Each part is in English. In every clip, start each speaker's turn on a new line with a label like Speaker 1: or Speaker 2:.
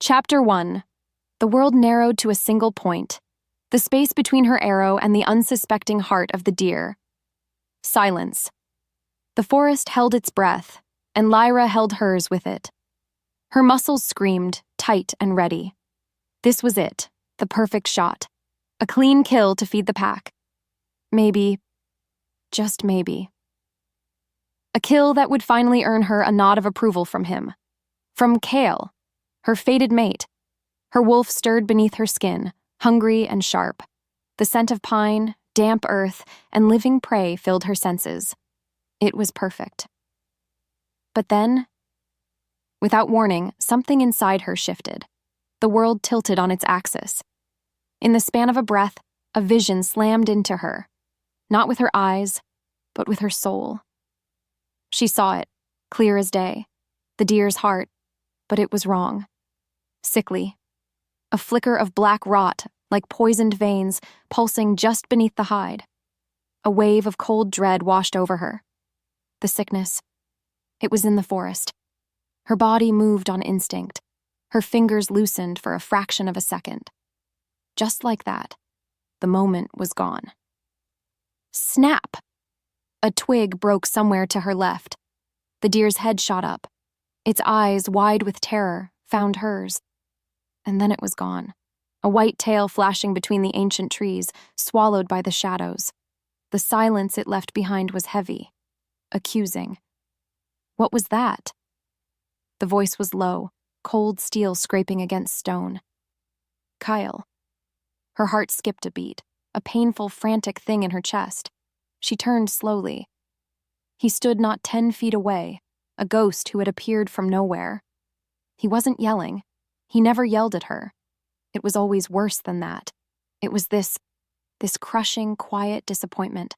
Speaker 1: Chapter 1. The world narrowed to a single point, the space between her arrow and the unsuspecting heart of the deer. Silence. The forest held its breath, and Lyra held hers with it. Her muscles screamed, tight and ready. This was it, the perfect shot. A clean kill to feed the pack. Maybe, just maybe. A kill that would finally earn her a nod of approval from him. From Kael, her fated mate. Her wolf stirred beneath her skin, hungry and sharp. The scent of pine, damp earth, and living prey filled her senses. It was perfect. But then, without warning, something inside her shifted. The world tilted on its axis. In the span of a breath, a vision slammed into her. Not with her eyes, but with her soul. She saw it, clear as day. The deer's heart, but it was wrong. Sickly. A flicker of black rot, like poisoned veins, pulsing just beneath the hide. A wave of cold dread washed over her. The sickness. It was in the forest. Her body moved on instinct. Her fingers loosened for a fraction of a second. Just like that, the moment was gone. Snap! A twig broke somewhere to her left. The deer's head shot up. Its eyes, wide with terror, found hers. And then it was gone. A white tail flashing between the ancient trees, swallowed by the shadows. The silence it left behind was heavy, accusing. What was that? The voice was low, cold steel scraping against stone. Kael. Her heart skipped a beat, a painful, frantic thing in her chest. She turned slowly. He stood not 10 feet away, a ghost who had appeared from nowhere. He wasn't yelling. He never yelled at her. It was always worse than that. It was this crushing, quiet disappointment.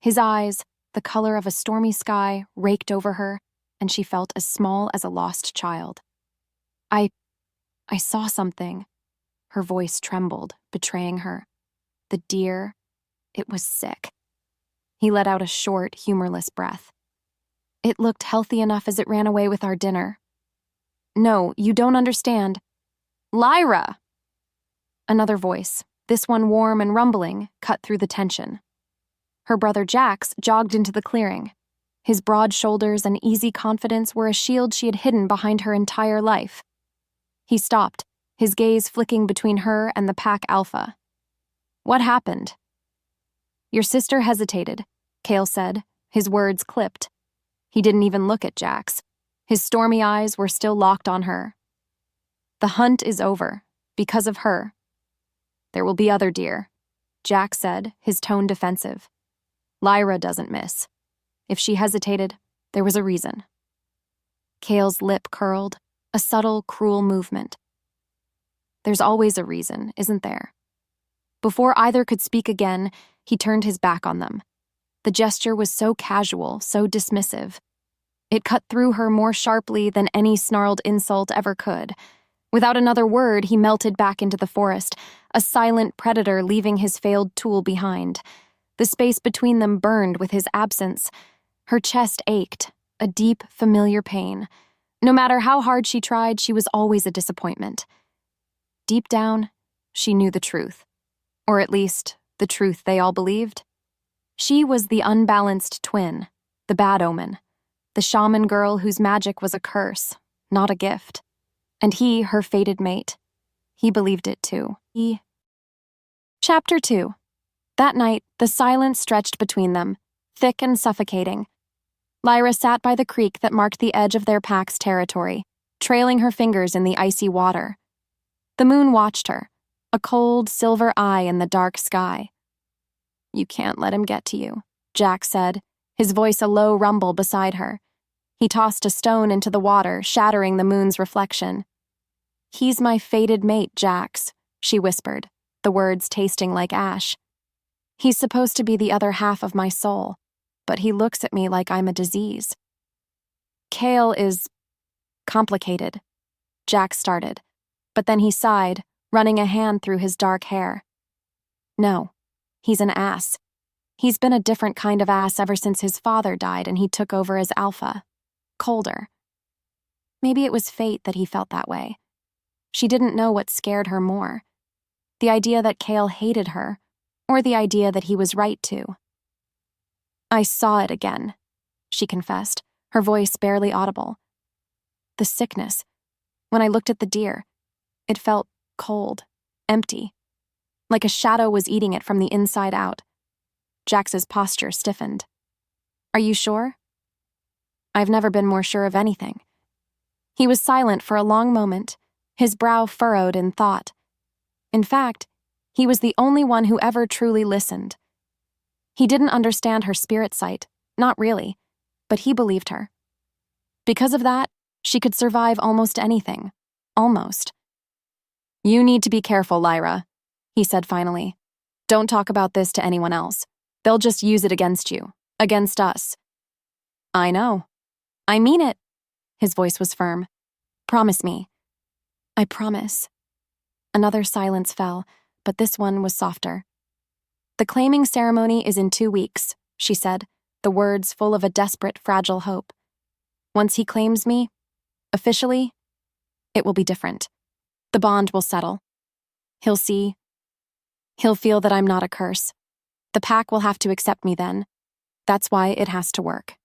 Speaker 1: His eyes, the color of a stormy sky, raked over her, and she felt as small as a lost child. I saw something. Her voice trembled, betraying her. The deer, it was sick. He let out a short, humorless breath. It looked healthy enough as it ran away with our dinner. No, you don't understand. Lyra! Another voice, this one warm and rumbling, cut through the tension. Her brother Jax jogged into the clearing. His broad shoulders and easy confidence were a shield she had hidden behind her entire life. He stopped, his gaze flicking between her and the pack alpha. What happened? Your sister hesitated, Kael said, his words clipped. He didn't even look at Jax. His stormy eyes were still locked on her. The hunt is over, because of her. There will be other deer, Jax said, his tone defensive. Lyra doesn't miss. If she hesitated, there was a reason. Kael's lip curled, a subtle, cruel movement. There's always a reason, isn't there? Before either could speak again, he turned his back on them. The gesture was so casual, so dismissive. It cut through her more sharply than any snarled insult ever could. Without another word, he melted back into the forest, a silent predator leaving his failed tool behind. The space between them burned with his absence. Her chest ached, a deep, familiar pain. No matter how hard she tried, she was always a disappointment. Deep down, she knew the truth. Or at least, the truth they all believed. She was the unbalanced twin, the bad omen, the shaman girl whose magic was a curse, not a gift. And he, her fated mate. He believed it too. Chapter 2. That night, the silence stretched between them, thick and suffocating. Lyra sat by the creek that marked the edge of their pack's territory, trailing her fingers in the icy water. The moon watched her, a cold, silver eye in the dark sky. You can't let him get to you, Jack said, his voice a low rumble beside her. He tossed a stone into the water, shattering the moon's reflection. He's my fated mate, Jax, she whispered, the words tasting like ash. He's supposed to be the other half of my soul, but he looks at me like I'm a disease. Kael is complicated, Jack started, but then he sighed, running a hand through his dark hair. No, he's an ass. He's been a different kind of ass ever since his father died and he took over as alpha. Colder. Maybe it was fate that he felt that way. She didn't know what scared her more. The idea that Kael hated her, or the idea that he was right to. "I saw it again," she confessed, her voice barely audible. "The sickness. When I looked at the deer, it felt cold, empty, like a shadow was eating it from the inside out." Jax's posture stiffened. "Are you sure?" "I've never been more sure of anything." He was silent for a long moment, his brow furrowed in thought. In fact, he was the only one who ever truly listened. He didn't understand her spirit sight, not really, but he believed her. Because of that, she could survive almost anything. Almost. "You need to be careful, Lyra," he said finally. "Don't talk about this to anyone else. They'll just use it against you, against us." "I know. I mean it." His voice was firm. "Promise me." "I promise." Another silence fell, but this one was softer. "The claiming ceremony is in 2 weeks," she said, the words full of a desperate, fragile hope. "Once he claims me, officially, it will be different. The bond will settle. He'll see. He'll feel that I'm not a curse. The pack will have to accept me then. That's why it has to work."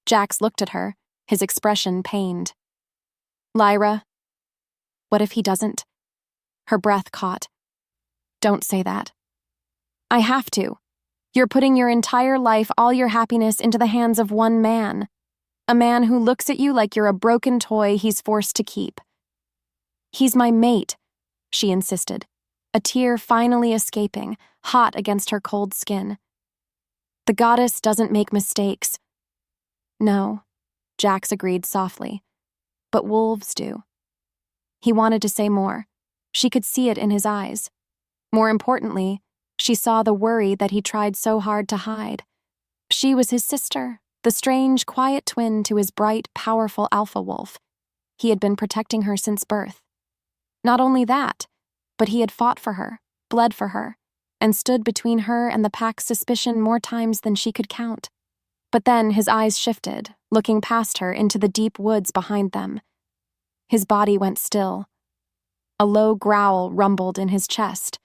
Speaker 1: Jax looked at her, his expression pained. "Lyra, what if he doesn't?" Her breath caught. "Don't say that." "I have to. You're putting your entire life, all your happiness, into the hands of one man. A man who looks at you like you're a broken toy he's forced to keep." "He's my mate," she insisted, a tear finally escaping, hot against her cold skin. "The goddess doesn't make mistakes." "No," Jax agreed softly, "but wolves do." He wanted to say more. She could see it in his eyes. More importantly, she saw the worry that he tried so hard to hide. She was his sister, the strange, quiet twin to his bright, powerful alpha wolf. He had been protecting her since birth. Not only that, but he had fought for her, bled for her, and stood between her and the pack's suspicion more times than she could count. But then his eyes shifted, looking past her into the deep woods behind them. His body went still. A low growl rumbled in his chest.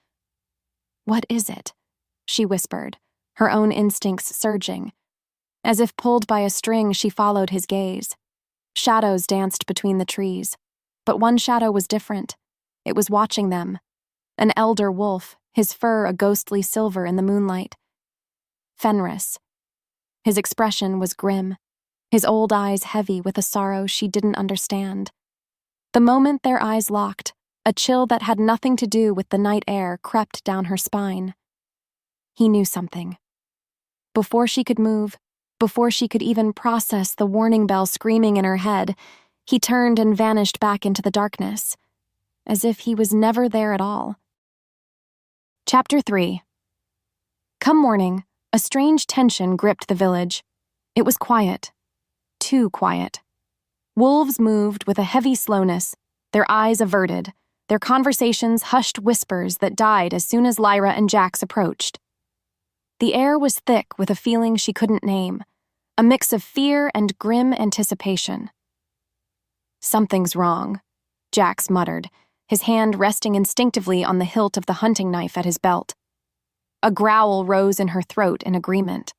Speaker 1: "What is it?" she whispered, her own instincts surging. As if pulled by a string, she followed his gaze. Shadows danced between the trees, but one shadow was different. It was watching them. An elder wolf, his fur a ghostly silver in the moonlight. Fenris. His expression was grim, his old eyes heavy with a sorrow she didn't understand. The moment their eyes locked, a chill that had nothing to do with the night air crept down her spine. He knew something. Before she could move, before she could even process the warning bell screaming in her head, he turned and vanished back into the darkness, as if he was never there at all. Chapter 3. Come morning, a strange tension gripped the village. It was quiet. Too quiet. Wolves moved with a heavy slowness, their eyes averted, their conversations hushed whispers that died as soon as Lyra and Jax approached. The air was thick with a feeling she couldn't name, a mix of fear and grim anticipation. "Something's wrong," Jax muttered, his hand resting instinctively on the hilt of the hunting knife at his belt. A growl rose in her throat in agreement.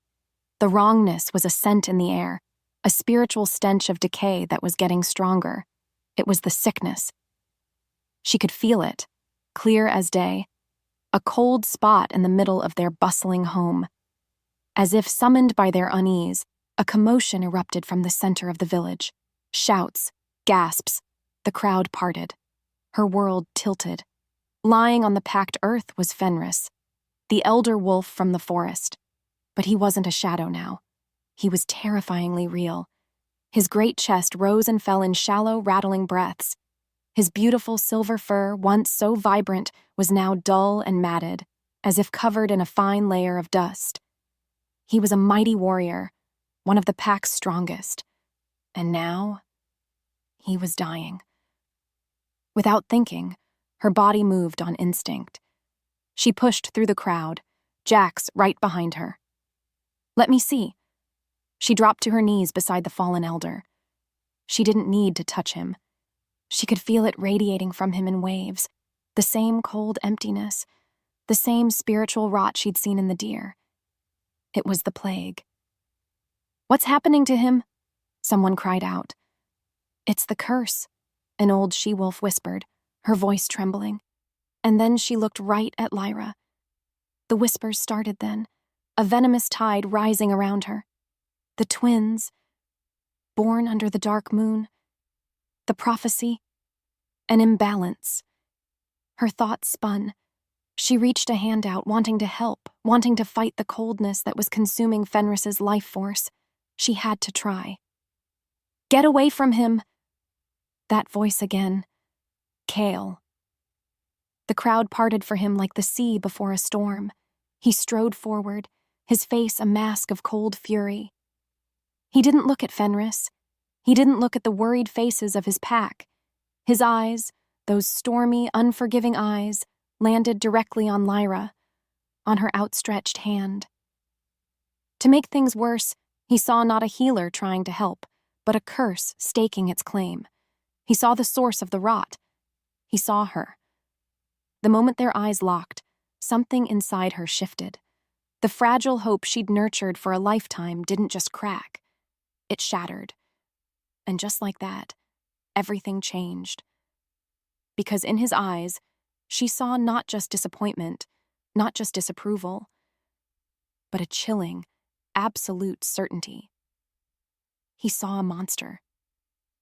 Speaker 1: The wrongness was a scent in the air, a spiritual stench of decay that was getting stronger. It was the sickness. She could feel it, clear as day, a cold spot in the middle of their bustling home. As if summoned by their unease, a commotion erupted from the center of the village. Shouts, gasps, the crowd parted. Her world tilted. Lying on the packed earth was Fenris, the elder wolf from the forest. But he wasn't a shadow now. He was terrifyingly real. His great chest rose and fell in shallow, rattling breaths. His beautiful silver fur, once so vibrant, was now dull and matted, as if covered in a fine layer of dust. He was a mighty warrior, one of the pack's strongest. And now, he was dying. Without thinking, her body moved on instinct. She pushed through the crowd, Jax right behind her. "Let me see." She dropped to her knees beside the fallen elder. She didn't need to touch him. She could feel it radiating from him in waves, the same cold emptiness, the same spiritual rot she'd seen in the deer. It was the plague. "What's happening to him?" someone cried out. "It's the curse," an old she-wolf whispered, her voice trembling. And then she looked right at Lyra. The whispers started then, a venomous tide rising around her. The twins, born under the dark moon, the prophecy, an imbalance. Her thoughts spun. She reached a hand out, wanting to help, wanting to fight the coldness that was consuming Fenris's life force. She had to try. "Get away from him!" That voice again. Kael. The crowd parted for him like the sea before a storm. He strode forward, his face a mask of cold fury. He didn't look at Fenris. He didn't look at the worried faces of his pack. His eyes, those stormy, unforgiving eyes, landed directly on Lyra, on her outstretched hand. To make things worse, he saw not a healer trying to help, but a curse staking its claim. He saw the source of the rot. He saw her. The moment their eyes locked, something inside her shifted. The fragile hope she'd nurtured for a lifetime didn't just crack. It shattered. And just like that, everything changed. Because in his eyes, she saw not just disappointment, not just disapproval, but a chilling, absolute certainty. He saw a monster,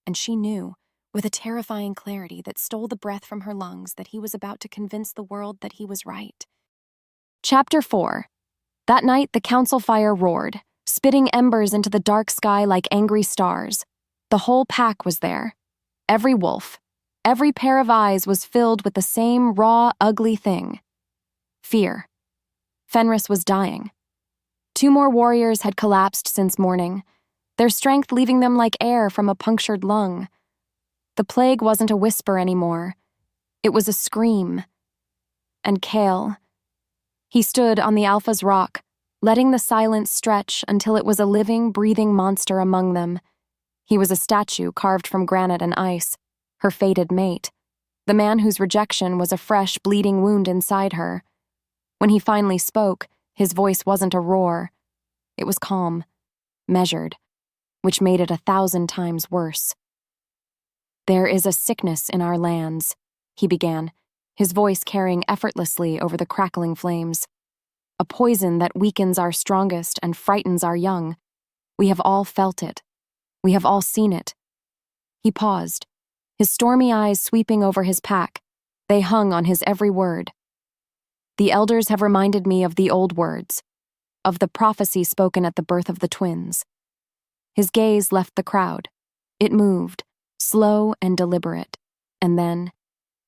Speaker 1: and she knew, with a terrifying clarity that stole the breath from her lungs, that he was about to convince the world that he was right. Chapter 4. That night, the council fire roared, spitting embers into the dark sky like angry stars. The whole pack was there. Every wolf, every pair of eyes was filled with the same raw, ugly thing. Fear. Fenris was dying. 2 more warriors had collapsed since morning, their strength leaving them like air from a punctured lung. The plague wasn't a whisper anymore. It was a scream. And Kael. He stood on the Alpha's rock, letting the silence stretch until it was a living, breathing monster among them. He was a statue carved from granite and ice, her fated mate, the man whose rejection was a fresh, bleeding wound inside her. When he finally spoke, his voice wasn't a roar. It was calm, measured, which made it 1,000 times worse. "There is a sickness in our lands," he began, his voice carrying effortlessly over the crackling flames. "A poison that weakens our strongest and frightens our young. We have all felt it. We have all seen it." He paused, his stormy eyes sweeping over his pack. They hung on his every word. "The elders have reminded me of the old words, of the prophecy spoken at the birth of the twins." His gaze left the crowd. It moved, slow and deliberate, and then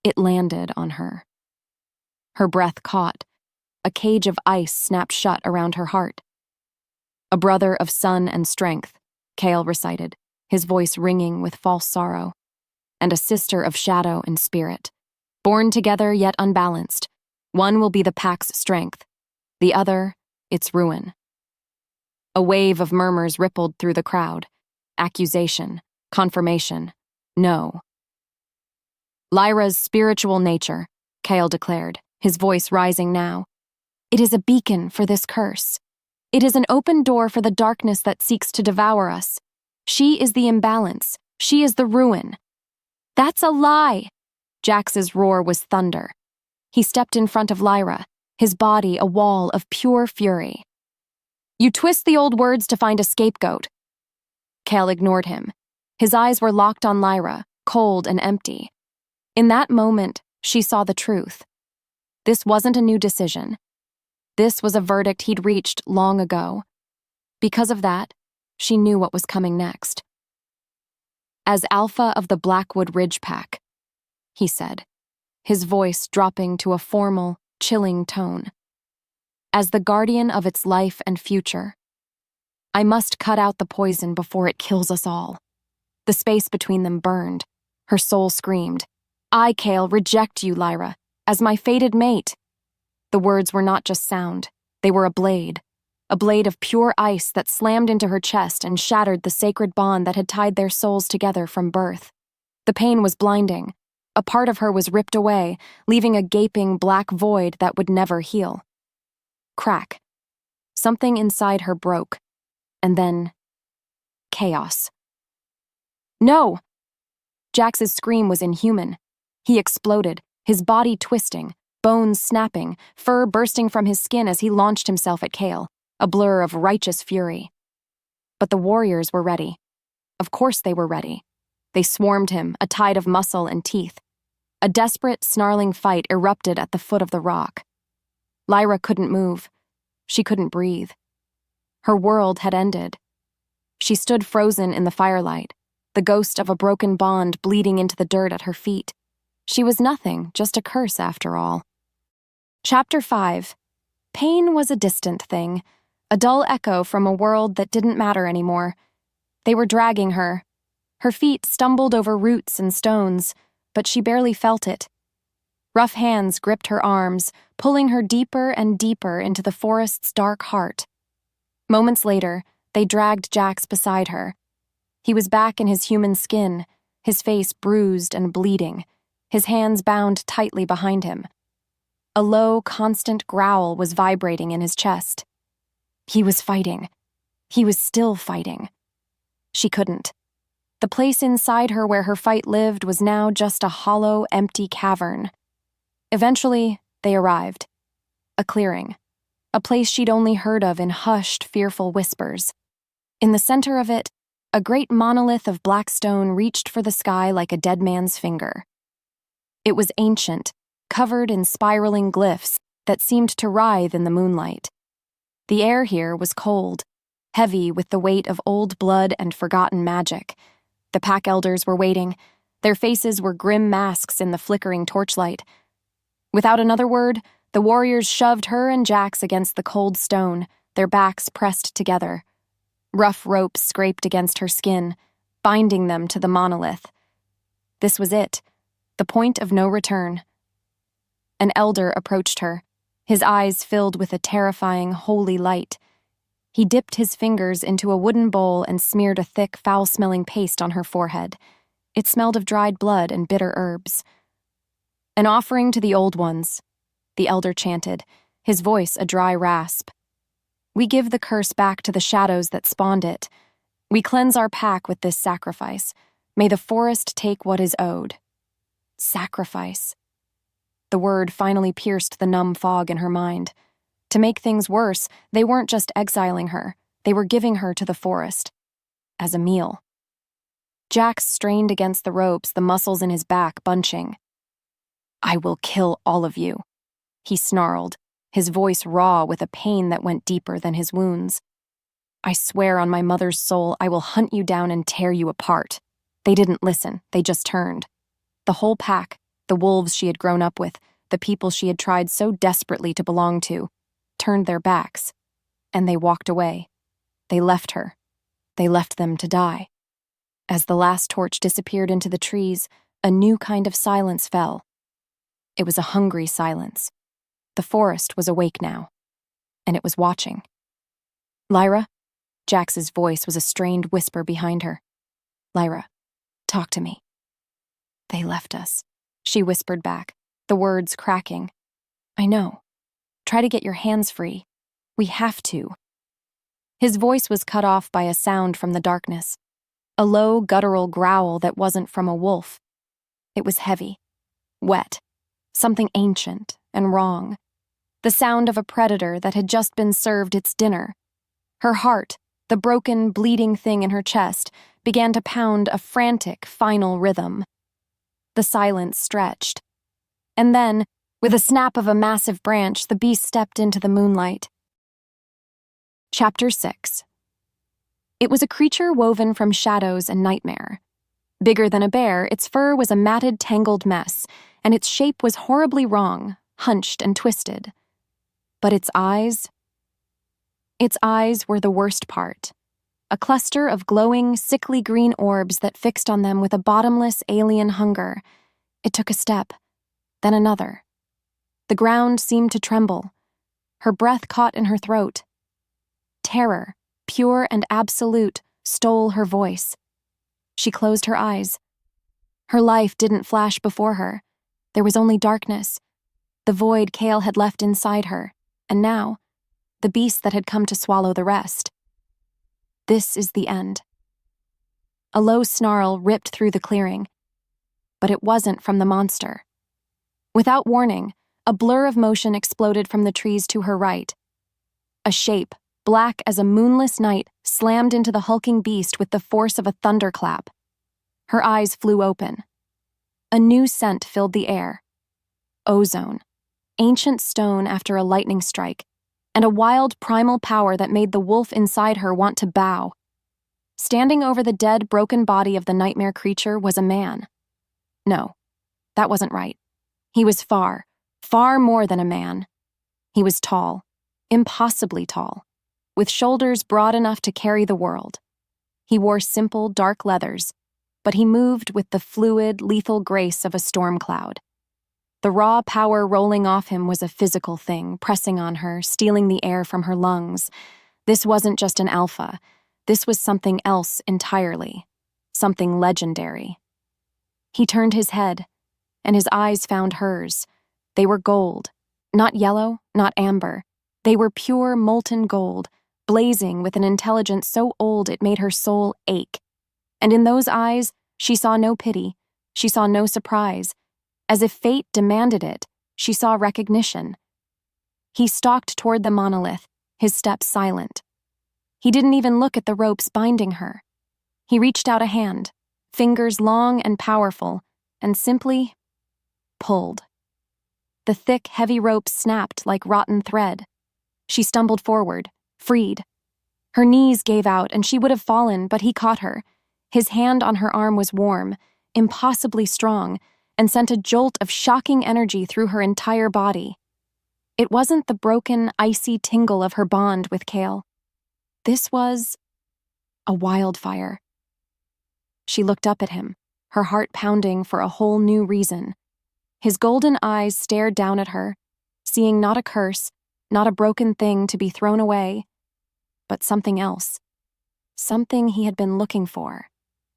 Speaker 1: it landed on her. Her breath caught. A cage of ice snapped shut around her heart. "A brother of sun and strength," Kael recited, his voice ringing with false sorrow. "And a sister of shadow and spirit. Born together yet unbalanced. One will be the pack's strength, the other, its ruin." A wave of murmurs rippled through the crowd. Accusation, confirmation, no. "Lyra's spiritual nature," Kael declared, his voice rising now. "It is a beacon for this curse. It is an open door for the darkness that seeks to devour us. She is the imbalance. She is the ruin." "That's a lie!" Jax's roar was thunder. He stepped in front of Lyra, his body a wall of pure fury. "You twist the old words to find a scapegoat." Kael ignored him. His eyes were locked on Lyra, cold and empty. In that moment, she saw the truth. This wasn't a new decision. This was a verdict he'd reached long ago. Because of that, she knew what was coming next. "As Alpha of the Blackwood Ridge Pack," he said, his voice dropping to a formal, chilling tone. "As the guardian of its life and future, I must cut out the poison before it kills us all." The space between them burned. Her soul screamed, "I, Kael, reject you, Lyra, as my fated mate." The words were not just sound. They were a blade of pure ice that slammed into her chest and shattered the sacred bond that had tied their souls together from birth. The pain was blinding. A part of her was ripped away, leaving a gaping black void that would never heal. Crack. Something inside her broke. And then, chaos. No! Jax's scream was inhuman. He exploded, his body twisting, bones snapping, fur bursting from his skin as he launched himself at Kael, a blur of righteous fury. But the warriors were ready. Of course they were ready. They swarmed him, a tide of muscle and teeth. A desperate, snarling fight erupted at the foot of the rock. Lyra couldn't move. She couldn't breathe. Her world had ended. She stood frozen in the firelight, the ghost of a broken bond bleeding into the dirt at her feet. She was nothing, just a curse after all. Chapter 5. Pain was a distant thing, a dull echo from a world that didn't matter anymore. They were dragging her. Her feet stumbled over roots and stones, but she barely felt it. Rough hands gripped her arms, pulling her deeper and deeper into the forest's dark heart. Moments later, they dragged Jax beside her. He was back in his human skin, his face bruised and bleeding, his hands bound tightly behind him. A low, constant growl was vibrating in his chest. He was fighting. He was still fighting. She couldn't. The place inside her where her fight lived was now just a hollow, empty cavern. Eventually, they arrived. A clearing. A place she'd only heard of in hushed, fearful whispers. In the center of it, a great monolith of black stone reached for the sky like a dead man's finger. It was ancient, covered in spiraling glyphs that seemed to writhe in the moonlight. The air here was cold, heavy with the weight of old blood and forgotten magic. The pack elders were waiting. Their faces were grim masks in the flickering torchlight. Without another word, the warriors shoved her and Jax against the cold stone, their backs pressed together. Rough ropes scraped against her skin, binding them to the monolith. This was it, the point of no return. An elder approached her, his eyes filled with a terrifying, holy light. He dipped his fingers into a wooden bowl and smeared a thick, foul-smelling paste on her forehead. It smelled of dried blood and bitter herbs. An offering to the old ones, the elder chanted, his voice a dry rasp. We give the curse back to the shadows that spawned it. We cleanse our pack with this sacrifice. May the forest take what is owed. Sacrifice. The word finally pierced the numb fog in her mind. To make things worse, they weren't just exiling her, they were giving her to the forest. As a meal. Jax strained against the ropes, the muscles in his back bunching. I will kill all of you, he snarled, his voice raw with a pain that went deeper than his wounds. I swear on my mother's soul I will hunt you down and tear you apart. They didn't listen, they just turned. The whole pack, the wolves she had grown up with, the people she had tried so desperately to belong to, turned their backs, and they walked away. They left her. They left them to die. As the last torch disappeared into the trees, a new kind of silence fell. It was a hungry silence. The forest was awake now, and it was watching. Lyra? Jax's voice was a strained whisper behind her. Lyra, talk to me. They left us, she whispered back, the words cracking. I know. Try to get your hands free. We have to. His voice was cut off by a sound from the darkness, a low, guttural growl that wasn't from a wolf. It was heavy, wet, something ancient and wrong, the sound of a predator that had just been served its dinner. Her heart, the broken, bleeding thing in her chest, began to pound a frantic, final rhythm. The silence stretched. And then, with a snap of a massive branch, the beast stepped into the moonlight. Chapter 6. It was a creature woven from shadows and nightmare. Bigger than a bear, its fur was a matted, tangled mess, and its shape was horribly wrong, hunched and twisted. But its eyes were the worst part. A cluster of glowing, sickly green orbs that fixed on them with a bottomless, alien hunger. It took a step, then another. The ground seemed to tremble. Her breath caught in her throat. Terror, pure and absolute, stole her voice. She closed her eyes. Her life didn't flash before her. There was only darkness, the void Kael had left inside her, and now, the beast that had come to swallow the rest. This is the end. A low snarl ripped through the clearing, but it wasn't from the monster. Without warning, a blur of motion exploded from the trees to her right. A shape, black as a moonless night, slammed into the hulking beast with the force of a thunderclap. Her eyes flew open. A new scent filled the air. Ozone, ancient stone after a lightning strike, and a wild primal power that made the wolf inside her want to bow. Standing over the dead, broken body of the nightmare creature was a man. No, that wasn't right. He was far, far more than a man. He was tall, impossibly tall, with shoulders broad enough to carry the world. He wore simple, dark leathers, but he moved with the fluid, lethal grace of a storm cloud. The raw power rolling off him was a physical thing, pressing on her, stealing the air from her lungs. This wasn't just an alpha. This was something else entirely. Something legendary. He turned his head, and his eyes found hers. They were gold. Not yellow, not amber. They were pure, molten gold, blazing with an intelligence so old it made her soul ache. And in those eyes, she saw no pity. She saw no surprise. As if fate demanded it, she saw recognition. He stalked toward the monolith, his steps silent. He didn't even look at the ropes binding her. He reached out a hand, fingers long and powerful, and simply pulled. The thick, heavy rope snapped like rotten thread. She stumbled forward, freed. Her knees gave out and she would have fallen, but he caught her. His hand on her arm was warm, impossibly strong, and sent a jolt of shocking energy through her entire body. It wasn't the broken, icy tingle of her bond with Kael. This was a wildfire. She looked up at him, her heart pounding for a whole new reason. His golden eyes stared down at her, seeing not a curse, not a broken thing to be thrown away, but something else. Something he had been looking for.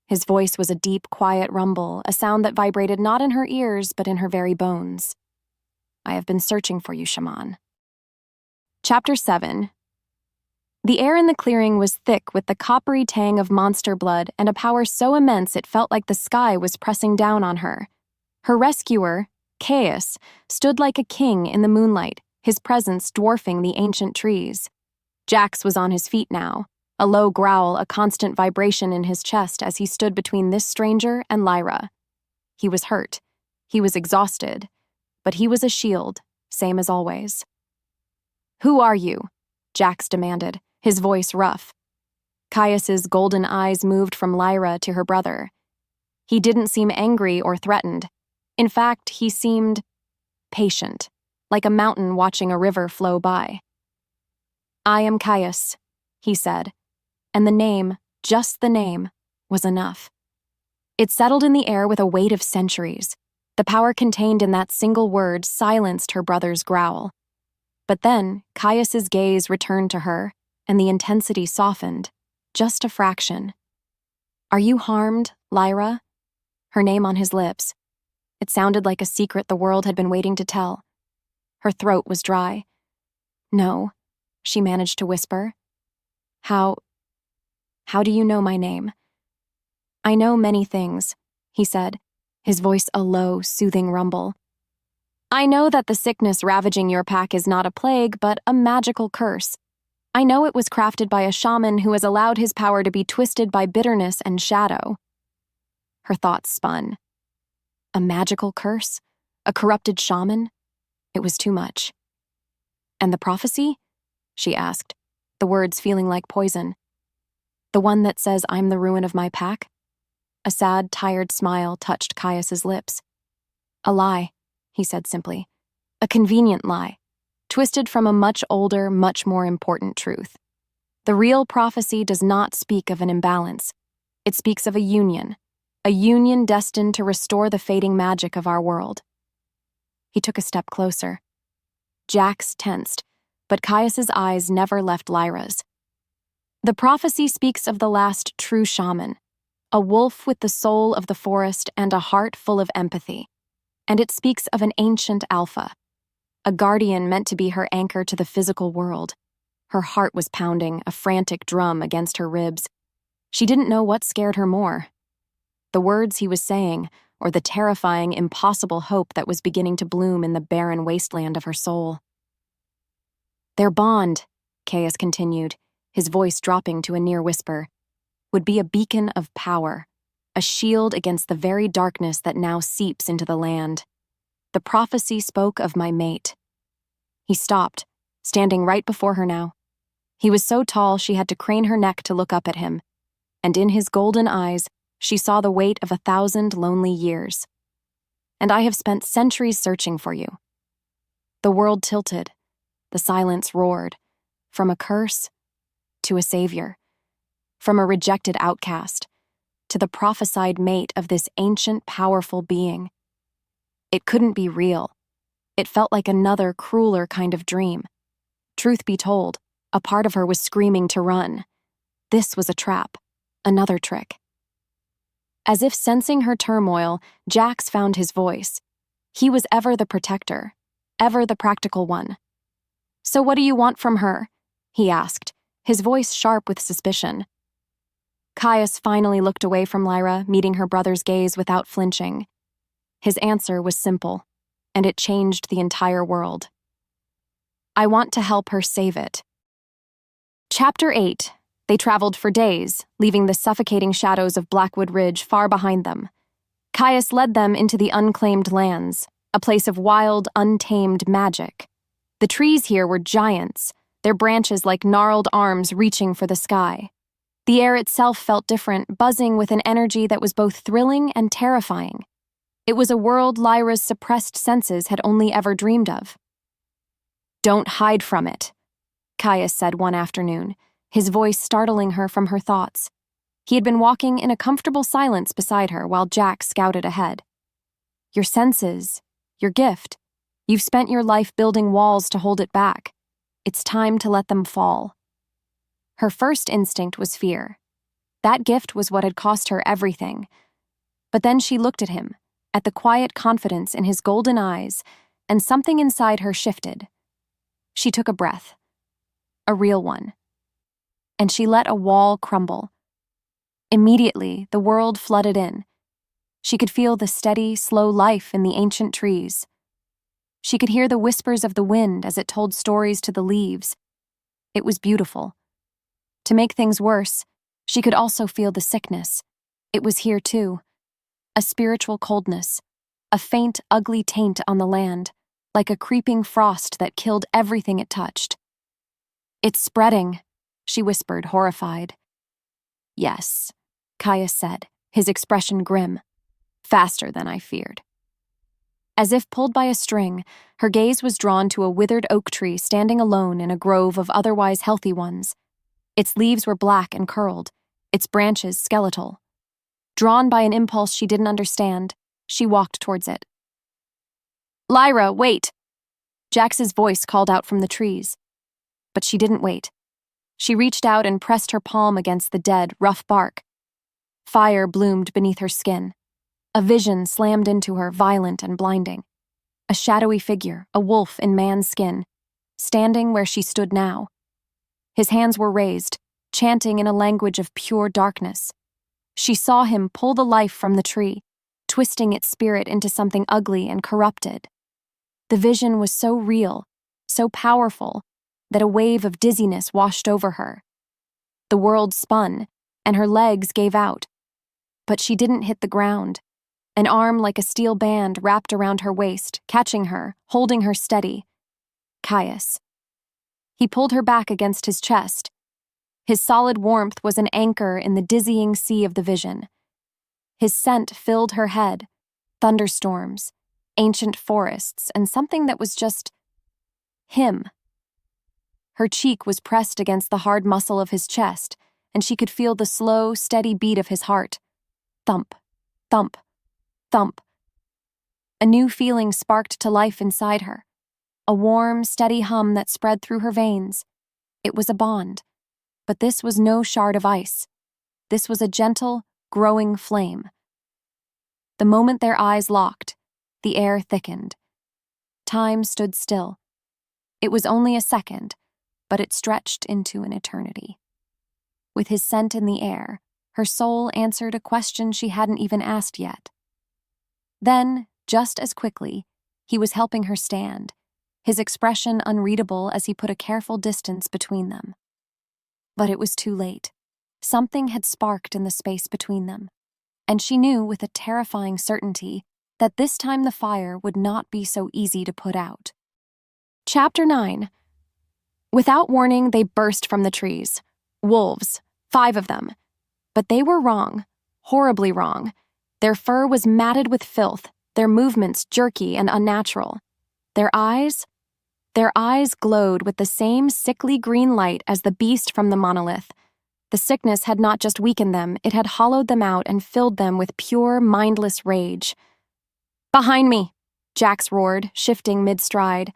Speaker 1: His voice was a deep, quiet rumble, a sound that vibrated not in her ears, but in her very bones. I have been searching for you, shaman. Chapter 7. The air in the clearing was thick with the coppery tang of monster blood and a power so immense it felt like the sky was pressing down on her. Her rescuer, Kael, stood like a king in the moonlight, his presence dwarfing the ancient trees. Jax was on his feet now, a low growl, a constant vibration in his chest as he stood between this stranger and Lyra. He was hurt. He was exhausted. But he was a shield, same as always. "Who are you?" Jax demanded, his voice rough. Caius's golden eyes moved from Lyra to her brother. He didn't seem angry or threatened. In fact, he seemed patient, like a mountain watching a river flow by. "I am Caius," he said, and the name, just the name, was enough. It settled in the air with a weight of centuries. The power contained in that single word silenced her brother's growl. But then, Caius's gaze returned to her, and the intensity softened, just a fraction. "Are you harmed, Lyra?" Her name on his lips. It sounded like a secret the world had been waiting to tell. Her throat was dry. "No," she managed to whisper. How do you know my name?" "I know many things," he said, his voice a low, soothing rumble. "I know that the sickness ravaging your pack is not a plague, but a magical curse. I know it was crafted by a shaman who has allowed his power to be twisted by bitterness and shadow." Her thoughts spun. A magical curse? A corrupted shaman? It was too much. "And the prophecy?" she asked, the words feeling like poison. "The one that says I'm the ruin of my pack?" A sad, tired smile touched Caius's lips. "A lie," he said simply. "A convenient lie, twisted from a much older, much more important truth. The real prophecy does not speak of an imbalance. It speaks of a union destined to restore the fading magic of our world." He took a step closer. Jax tensed, but Caius's eyes never left Lyra's. "The prophecy speaks of the last true shaman, a wolf with the soul of the forest and a heart full of empathy. And it speaks of an ancient alpha, a guardian meant to be her anchor to the physical world. Her heart was pounding, a frantic drum against her ribs. She didn't know what scared her more: the words he was saying, or the terrifying, impossible hope that was beginning to bloom in the barren wasteland of her soul. Their bond, Kael continued, his voice dropping to a near whisper, would be a beacon of power, a shield against the very darkness that now seeps into the land. The prophecy spoke of my mate. He stopped, standing right before her now. He was so tall she had to crane her neck to look up at him, and in his golden eyes she saw the weight of 1,000 lonely years. And I have spent centuries searching for you. The world tilted. The silence roared. From a curse to a savior. From a rejected outcast to the prophesied mate of this ancient, powerful being. It couldn't be real. It felt like another, crueler kind of dream. Truth be told, a part of her was screaming to run. This was a trap, another trick. As if sensing her turmoil, Jax found his voice. He was ever the protector, ever the practical one. "So what do you want from her?" he asked, his voice sharp with suspicion. Caius finally looked away from Lyra, meeting her brother's gaze without flinching. His answer was simple, and it changed the entire world. "I want to help her save it." Chapter 8. They traveled for days, leaving the suffocating shadows of Blackwood Ridge far behind them. Caius led them into the unclaimed lands, a place of wild, untamed magic. The trees here were giants, their branches like gnarled arms reaching for the sky. The air itself felt different, buzzing with an energy that was both thrilling and terrifying. It was a world Lyra's suppressed senses had only ever dreamed of. "Don't hide from it," Caius said one afternoon, his voice startling her from her thoughts. He had been walking in a comfortable silence beside her while Jack scouted ahead. "Your senses, your gift. You've spent your life building walls to hold it back. It's time to let them fall." Her first instinct was fear. That gift was what had cost her everything. But then she looked at him, at the quiet confidence in his golden eyes, and something inside her shifted. She took a breath. A real one. And she let a wall crumble. Immediately, the world flooded in. She could feel the steady, slow life in the ancient trees. She could hear the whispers of the wind as it told stories to the leaves. It was beautiful. To make things worse, she could also feel the sickness. It was here too. A spiritual coldness, a faint, ugly taint on the land, like a creeping frost that killed everything it touched. "It's spreading," she whispered, horrified. "Yes," Caius said, his expression grim. "Faster than I feared." As if pulled by a string, her gaze was drawn to a withered oak tree standing alone in a grove of otherwise healthy ones. Its leaves were black and curled, its branches skeletal. Drawn by an impulse she didn't understand, she walked towards it. "Lyra, wait!" Jax's voice called out from the trees. But she didn't wait. She reached out and pressed her palm against the dead, rough bark. Fire bloomed beneath her skin. A vision slammed into her, violent and blinding. A shadowy figure, a wolf in man's skin, standing where she stood now. His hands were raised, chanting in a language of pure darkness. She saw him pull the life from the tree, twisting its spirit into something ugly and corrupted. The vision was so real, so powerful, that a wave of dizziness washed over her. The world spun, and her legs gave out. But she didn't hit the ground. An arm like a steel band wrapped around her waist, catching her, holding her steady. Caius. He pulled her back against his chest. His solid warmth was an anchor in the dizzying sea of the vision. His scent filled her head, thunderstorms, ancient forests, and something that was just him. Her cheek was pressed against the hard muscle of his chest, and she could feel the slow, steady beat of his heart. Thump, thump, thump. A new feeling sparked to life inside her. A warm, steady hum that spread through her veins. It was a bond. But this was no shard of ice. This was a gentle, growing flame. The moment their eyes locked, the air thickened. Time stood still. It was only a second, but it stretched into an eternity. With his scent in the air, her soul answered a question she hadn't even asked yet. Then, just as quickly, he was helping her stand, his expression unreadable as he put a careful distance between them. But it was too late. Something had sparked in the space between them, and she knew with a terrifying certainty that this time the fire would not be so easy to put out. Chapter 9. Without warning, they burst from the trees. Wolves, 5 of them. But they were wrong, horribly wrong. Their fur was matted with filth, their movements jerky and unnatural. Their eyes glowed with the same sickly green light as the beast from the monolith. The sickness had not just weakened them, it had hollowed them out and filled them with pure, mindless rage. "Behind me!" Jax roared, shifting mid-stride.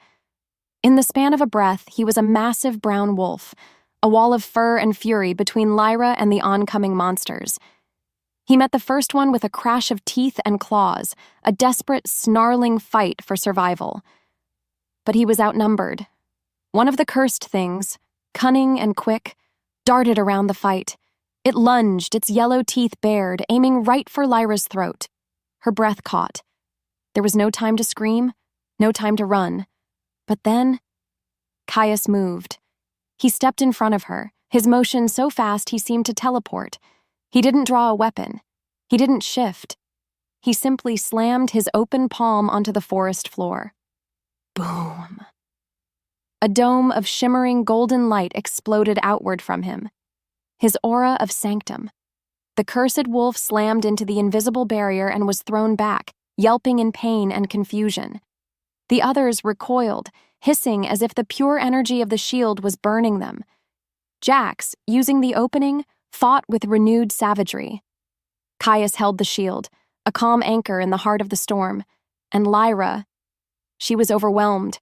Speaker 1: In the span of a breath, he was a massive brown wolf, a wall of fur and fury between Lyra and the oncoming monsters. He met the first one with a crash of teeth and claws, a desperate, snarling fight for survival. But he was outnumbered. One of the cursed things, cunning and quick, darted around the fight. It lunged, its yellow teeth bared, aiming right for Lyra's throat. Her breath caught. There was no time to scream, no time to run. But then, Caius moved. He stepped in front of her, his motion so fast he seemed to teleport. He didn't draw a weapon. He didn't shift. He simply slammed his open palm onto the forest floor. Boom. A dome of shimmering golden light exploded outward from him. His aura of sanctum. The cursed wolf slammed into the invisible barrier and was thrown back, yelping in pain and confusion. The others recoiled, hissing as if the pure energy of the shield was burning them. Jax, using the opening, fought with renewed savagery. Caius held the shield, a calm anchor in the heart of the storm, and Lyra, she was overwhelmed.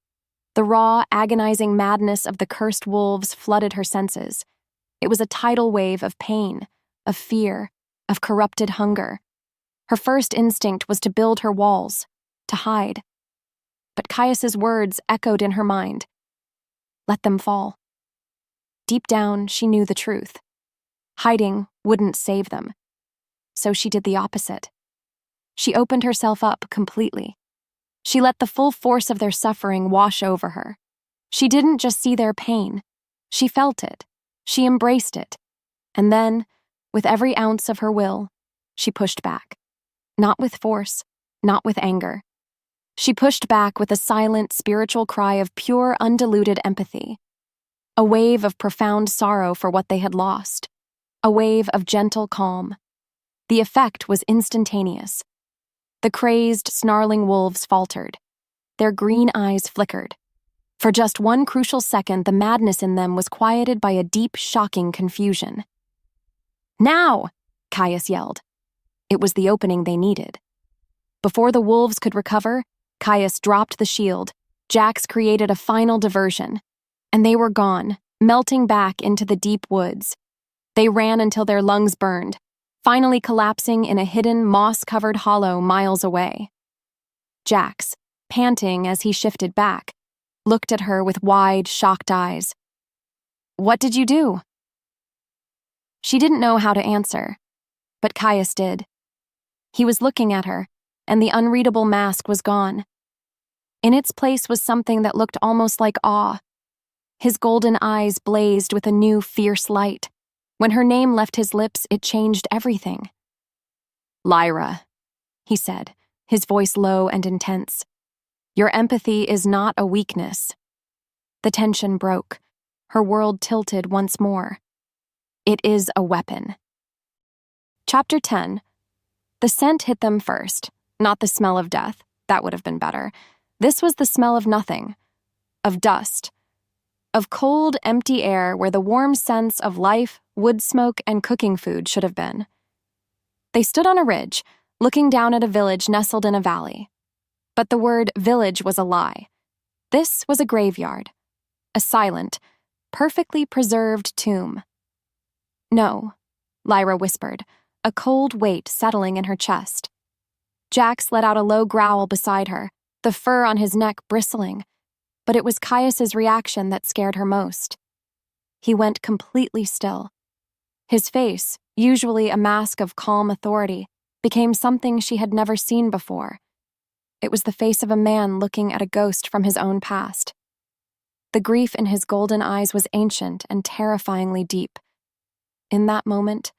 Speaker 1: The raw, agonizing madness of the cursed wolves flooded her senses. It was a tidal wave of pain, of fear, of corrupted hunger. Her first instinct was to build her walls, to hide. But Caius's words echoed in her mind. Let them fall. Deep down, she knew the truth. Hiding wouldn't save them. So she did the opposite. She opened herself up completely. She let the full force of their suffering wash over her. She didn't just see their pain. She felt it. She embraced it. And then, with every ounce of her will, she pushed back. Not with force, not with anger. She pushed back with a silent, spiritual cry of pure, undiluted empathy. A wave of profound sorrow for what they had lost. A wave of gentle calm. The effect was instantaneous. The crazed, snarling wolves faltered. Their green eyes flickered. For just one crucial second, the madness in them was quieted by a deep, shocking confusion. "Now!" Caius yelled. It was the opening they needed. Before the wolves could recover, Caius dropped the shield. Jax created a final diversion. And they were gone, melting back into the deep woods. They ran until their lungs burned, finally collapsing in a hidden, moss-covered hollow miles away. Jax, panting as he shifted back, looked at her with wide, shocked eyes. "What did you do?" She didn't know how to answer, but Caius did. He was looking at her, and the unreadable mask was gone. In its place was something that looked almost like awe. His golden eyes blazed with a new, fierce light. When her name left his lips, it changed everything. "Lyra," he said, his voice low and intense. "Your empathy is not a weakness." The tension broke. Her world tilted once more. It is a weapon. Chapter 10. The scent hit them first, not the smell of death. That would have been better. This was the smell of nothing. Of dust. Of cold, empty air where the warm scents of life, wood smoke, and cooking food should have been. They stood on a ridge, looking down at a village nestled in a valley. But the word village was a lie. This was a graveyard. A silent, perfectly preserved tomb. "No," Lyra whispered, a cold weight settling in her chest. Jax let out a low growl beside her, the fur on his neck bristling, but it was Caius's reaction that scared her most. He went completely still. His face, usually a mask of calm authority, became something she had never seen before. It was the face of a man looking at a ghost from his own past. The grief in his golden eyes was ancient and terrifyingly deep. In that moment,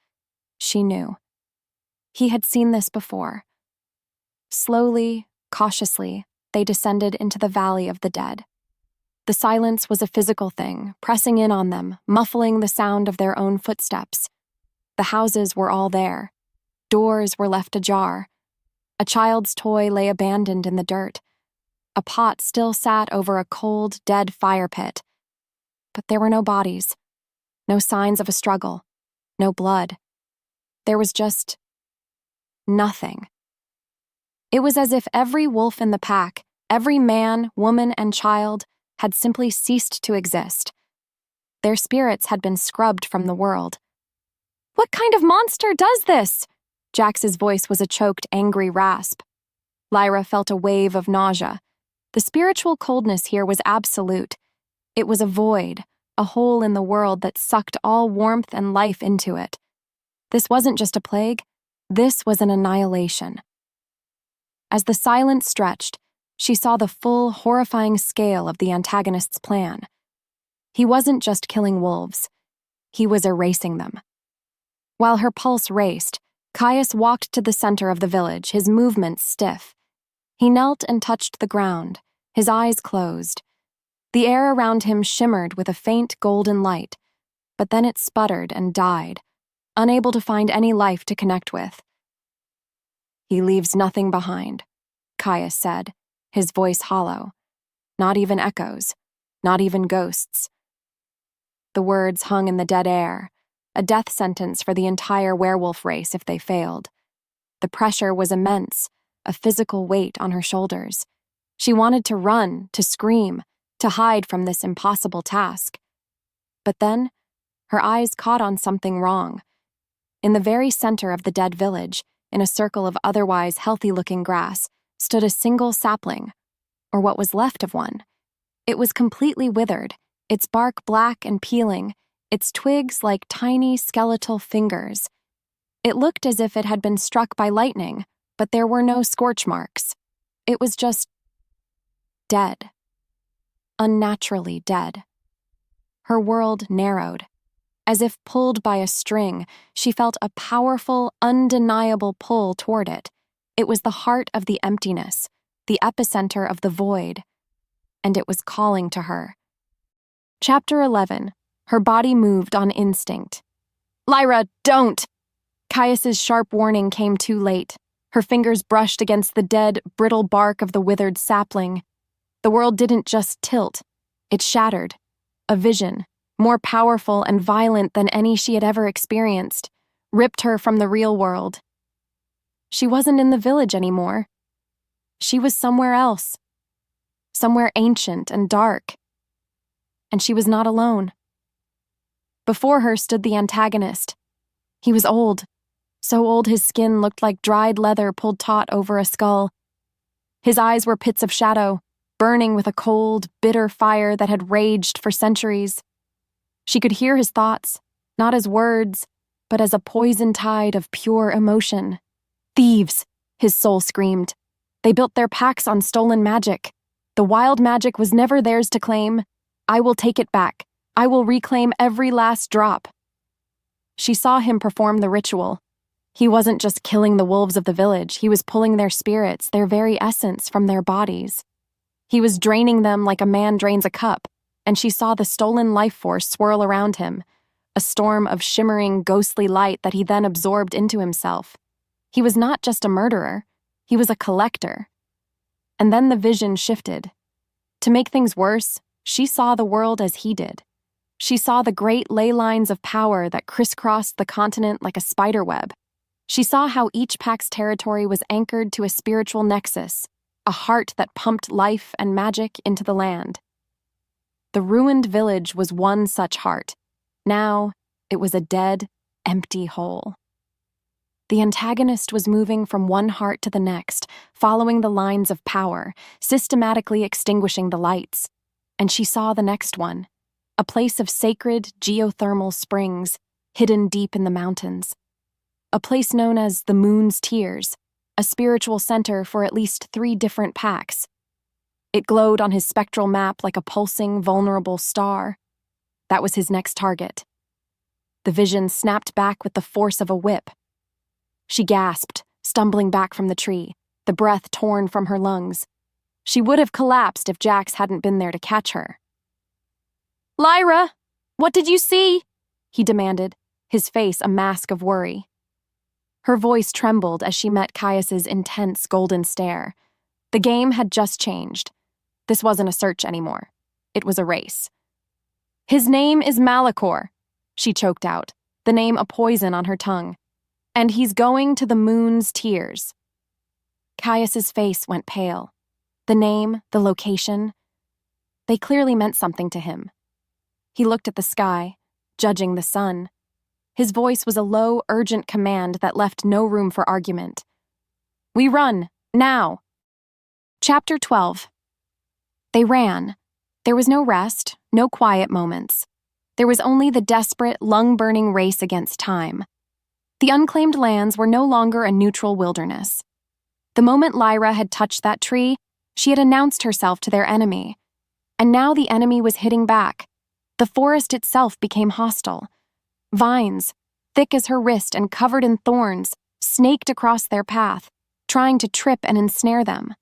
Speaker 1: she knew. He had seen this before. Slowly, cautiously, they descended into the valley of the dead. The silence was a physical thing, pressing in on them, muffling the sound of their own footsteps. The houses were all there. Doors were left ajar. A child's toy lay abandoned in the dirt. A pot still sat over a cold, dead fire pit. But there were no bodies, no signs of a struggle, no blood. There was just nothing. It was as if every wolf in the pack, every man, woman, and child, had simply ceased to exist. Their spirits had been scrubbed from the world. "What kind of monster does this?" Jax's voice was a choked, angry rasp. Lyra felt a wave of nausea. The spiritual coldness here was absolute. It was a void, a hole in the world that sucked all warmth and life into it. This wasn't just a plague. This was an annihilation. As the silence stretched, she saw the full, horrifying scale of the antagonist's plan. He wasn't just killing wolves. He was erasing them. While her pulse raced, Caius walked to the center of the village, his movements stiff. He knelt and touched the ground, his eyes closed. The air around him shimmered with a faint golden light, but then it sputtered and died, unable to find any life to connect with. "He leaves nothing behind," Caius said, his voice hollow. "Not even echoes, not even ghosts." The words hung in the dead air, a death sentence for the entire werewolf race if they failed. The pressure was immense, a physical weight on her shoulders. She wanted to run, to scream, to hide from this impossible task. But then, her eyes caught on something wrong. In the very center of the dead village, in a circle of otherwise healthy-looking grass, stood a single sapling, or what was left of one. It was completely withered, its bark black and peeling, its twigs like tiny skeletal fingers. It looked as if it had been struck by lightning, but there were no scorch marks. It was just dead. Unnaturally dead. Her world narrowed. As if pulled by a string, she felt a powerful, undeniable pull toward it. It was the heart of the emptiness, the epicenter of the void, and it was calling to her. Chapter 11. Her body moved on instinct. "Lyra, don't!" Caius's sharp warning came too late. Her fingers brushed against the dead, brittle bark of the withered sapling. The world didn't just tilt. It shattered. A vision, more powerful and violent than any she had ever experienced, ripped her from the real world. She wasn't in the village anymore. She was somewhere else. Somewhere ancient and dark. And she was not alone. Before her stood the antagonist. He was old, so old his skin looked like dried leather pulled taut over a skull. His eyes were pits of shadow, burning with a cold, bitter fire that had raged for centuries. She could hear his thoughts, not as words, but as a poison tide of pure emotion. "Thieves!" his soul screamed. "They built their packs on stolen magic. The wild magic was never theirs to claim. I will take it back. I will reclaim every last drop." She saw him perform the ritual. He wasn't just killing the wolves of the village, he was pulling their spirits, their very essence, from their bodies. He was draining them like a man drains a cup, and she saw the stolen life force swirl around him, a storm of shimmering, ghostly light that he then absorbed into himself. He was not just a murderer, he was a collector. And then the vision shifted. To make things worse, she saw the world as he did. She saw the great ley lines of power that crisscrossed the continent like a spider web. She saw how each pack's territory was anchored to a spiritual nexus, a heart that pumped life and magic into the land. The ruined village was one such heart. Now, it was a dead, empty hole. The antagonist was moving from one heart to the next, following the lines of power, systematically extinguishing the lights. And she saw the next one, a place of sacred geothermal springs, hidden deep in the mountains. A place known as the Moon's Tears, a spiritual center for at least 3 different packs. It glowed on his spectral map like a pulsing, vulnerable star. That was his next target. The vision snapped back with the force of a whip. She gasped, stumbling back from the tree, the breath torn from her lungs. She would have collapsed if Jax hadn't been there to catch her. "Lyra, what did you see?" he demanded, his face a mask of worry. Her voice trembled as she met Caius's intense golden stare. The game had just changed. This wasn't a search anymore. It was a race. "His name is Malachor," she choked out, the name a poison on her tongue. "And he's going to the Moon's Tears." Caius's face went pale. The name, the location, they clearly meant something to him. He looked at the sky, judging the sun. His voice was a low, urgent command that left no room for argument. "We run, now." Chapter 12. They ran. There was no rest, no quiet moments. There was only the desperate, lung-burning race against time. The unclaimed lands were no longer a neutral wilderness. The moment Lyra had touched that tree, she had announced herself to their enemy. And now the enemy was hitting back. The forest itself became hostile. Vines, thick as her wrist and covered in thorns, snaked across their path, trying to trip and ensnare them.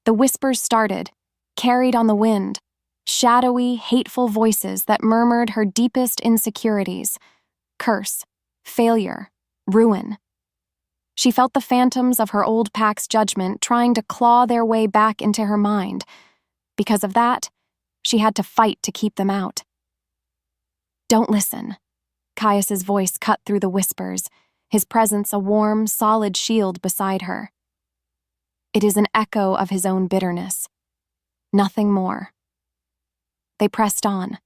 Speaker 1: The whispers started, carried on the wind, shadowy, hateful voices that murmured her deepest insecurities: curse, failure, ruin. She felt the phantoms of her old pack's judgment trying to claw their way back into her mind. Because of that, she had to fight to keep them out. "Don't listen." Caius's voice cut through the whispers, his presence a warm, solid shield beside her. It is an echo of his own bitterness. Nothing more. They pressed on,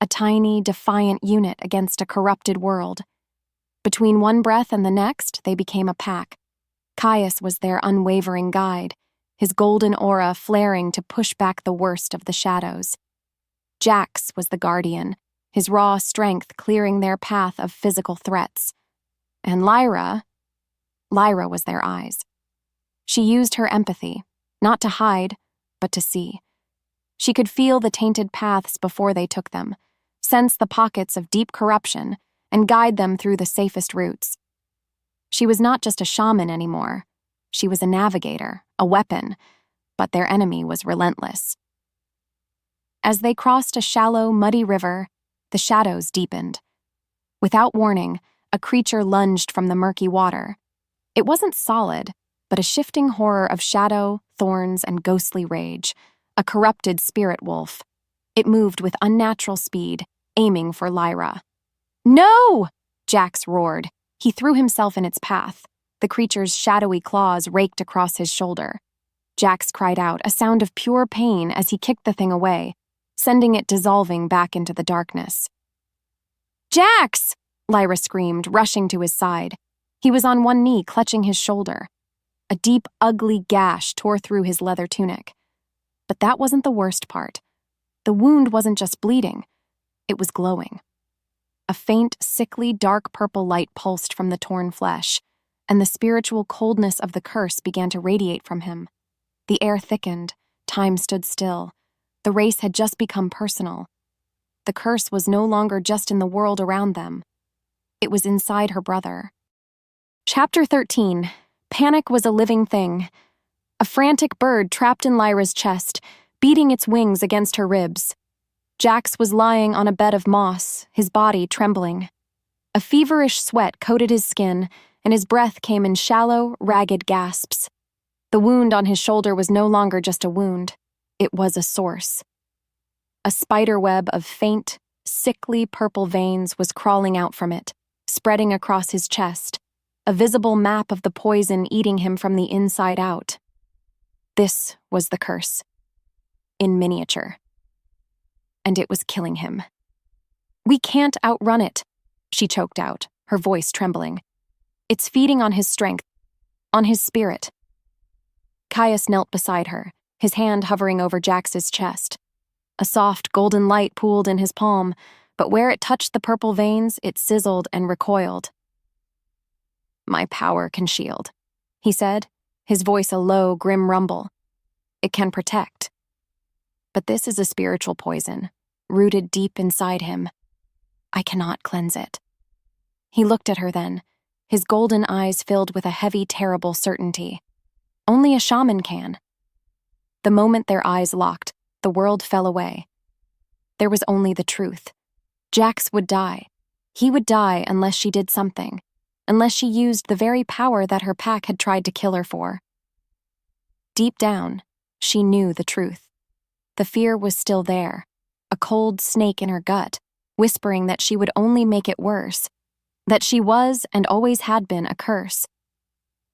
Speaker 1: a tiny, defiant unit against a corrupted world. Between one breath and the next, they became a pack. Caius was their unwavering guide, his golden aura flaring to push back the worst of the shadows. Jax was the guardian, his raw strength clearing their path of physical threats. And Lyra was their eyes. She used her empathy, not to hide, but to see. She could feel the tainted paths before they took them, sense the pockets of deep corruption, and guide them through the safest routes. She was not just a shaman anymore. She was a navigator, a weapon, but their enemy was relentless. As they crossed a shallow, muddy river, the shadows deepened. Without warning, a creature lunged from the murky water. It wasn't solid, but a shifting horror of shadow, thorns, and ghostly rage, a corrupted spirit wolf. It moved with unnatural speed, aiming for Lyra. "No!" Jax roared. He threw himself in its path. The creature's shadowy claws raked across his shoulder. Jax cried out, a sound of pure pain as he kicked the thing away, sending it dissolving back into the darkness. "Jax!" Lyra screamed, rushing to his side. He was on one knee, clutching his shoulder. A deep, ugly gash tore through his leather tunic. But that wasn't the worst part. The wound wasn't just bleeding. It was glowing. A faint, sickly, dark purple light pulsed from the torn flesh, and the spiritual coldness of the curse began to radiate from him. The air thickened. Time stood still. The race had just become personal. The curse was no longer just in the world around them. It was inside her brother. Chapter 13. Panic was a living thing. A frantic bird trapped in Lyra's chest, beating its wings against her ribs. Jax was lying on a bed of moss, his body trembling. A feverish sweat coated his skin, and his breath came in shallow, ragged gasps. The wound on his shoulder was no longer just a wound. It was a source. A spider web of faint, sickly purple veins was crawling out from it, spreading across his chest, a visible map of the poison eating him from the inside out. This was the curse, in miniature. And it was killing him. "We can't outrun it," she choked out, her voice trembling. It's feeding on his strength, on his spirit. Caius knelt beside her, his hand hovering over Jax's chest. A soft, golden light pooled in his palm, but where it touched the purple veins, it sizzled and recoiled. "My power can shield," he said, his voice a low, grim rumble. "It can protect. But this is a spiritual poison, rooted deep inside him. I cannot cleanse it." He looked at her then, his golden eyes filled with a heavy, terrible certainty. Only a shaman can. The moment their eyes locked, the world fell away. There was only the truth. Jax would die. He would die unless she did something, unless she used the very power that her pack had tried to kill her for. Deep down, she knew the truth. The fear was still there, a cold snake in her gut, whispering that she would only make it worse, that she was and always had been a curse.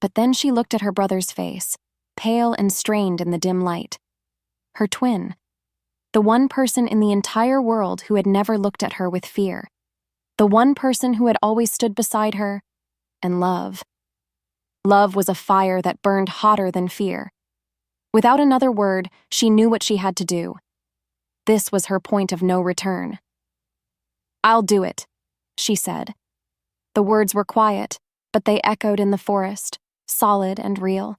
Speaker 1: But then she looked at her brother's face, pale and strained in the dim light. Her twin, the one person in the entire world who had never looked at her with fear, the one person who had always stood beside her, and love. Love was a fire that burned hotter than fear. Without another word, she knew what she had to do. This was her point of no return. "I'll do it," she said. The words were quiet, but they echoed in the forest, solid and real.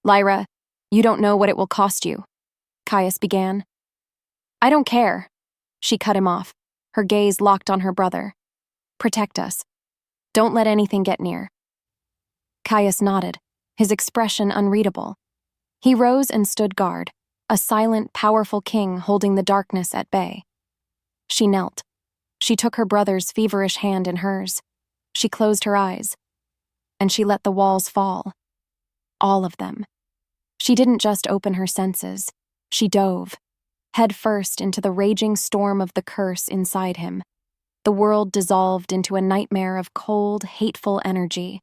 Speaker 1: "Lyra, you don't know what it will cost you," Caius began. "I don't care," she cut him off, her gaze locked on her brother. "Protect us. Don't let anything get near." Caius nodded, his expression unreadable. He rose and stood guard, a silent, powerful king holding the darkness at bay. She knelt. She took her brother's feverish hand in hers. She closed her eyes. And she let the walls fall. All of them. She didn't just open her senses. She dove, head first into the raging storm of the curse inside him. The world dissolved into a nightmare of cold, hateful energy.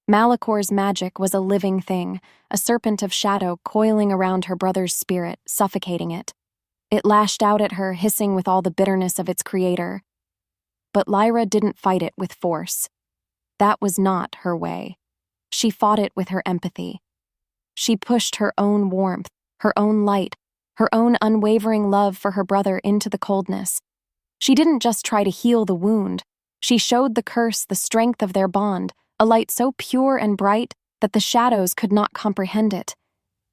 Speaker 1: Malakor's magic was a living thing, a serpent of shadow coiling around her brother's spirit, suffocating it. It lashed out at her, hissing with all the bitterness of its creator. But Lyra didn't fight it with force. That was not her way. She fought it with her empathy. She pushed her own warmth, her own light, her own unwavering love for her brother into the coldness. She didn't just try to heal the wound. She showed the curse the strength of their bond, a light so pure and bright that the shadows could not comprehend it.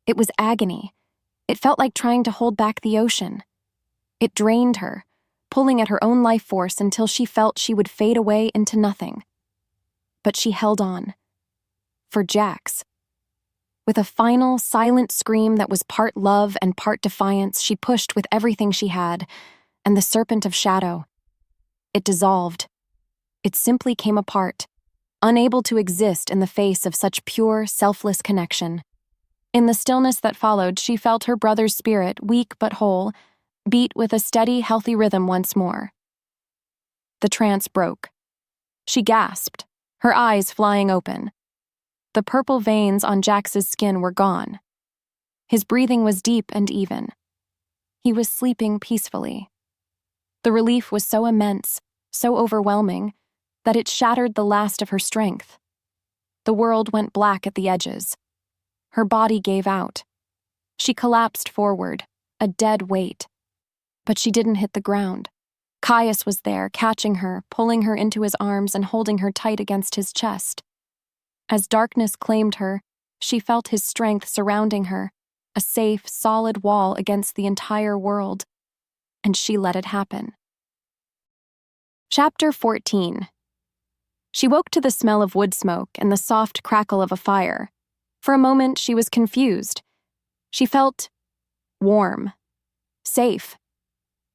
Speaker 1: It was agony. It felt like trying to hold back the ocean. It drained her, pulling at her own life force until she felt she would fade away into nothing. But she held on. For Jax. With a final, silent scream that was part love and part defiance, she pushed with everything she had, and the serpent of shadow. It dissolved. It simply came apart, unable to exist in the face of such pure, selfless connection. In the stillness that followed, she felt her brother's spirit, weak but whole, beat with a steady, healthy rhythm once more. The trance broke. She gasped, her eyes flying open. The purple veins on Jax's skin were gone. His breathing was deep and even. He was sleeping peacefully. The relief was so immense, so overwhelming, that it shattered the last of her strength. The world went black at the edges. Her body gave out. She collapsed forward, a dead weight. But she didn't hit the ground. Caius was there, catching her, pulling her into his arms and holding her tight against his chest. As darkness claimed her, she felt his strength surrounding her, a safe, solid wall against the entire world. And she let it happen. Chapter 14. She woke to the smell of wood smoke and the soft crackle of a fire. For a moment, she was confused. She felt warm, safe.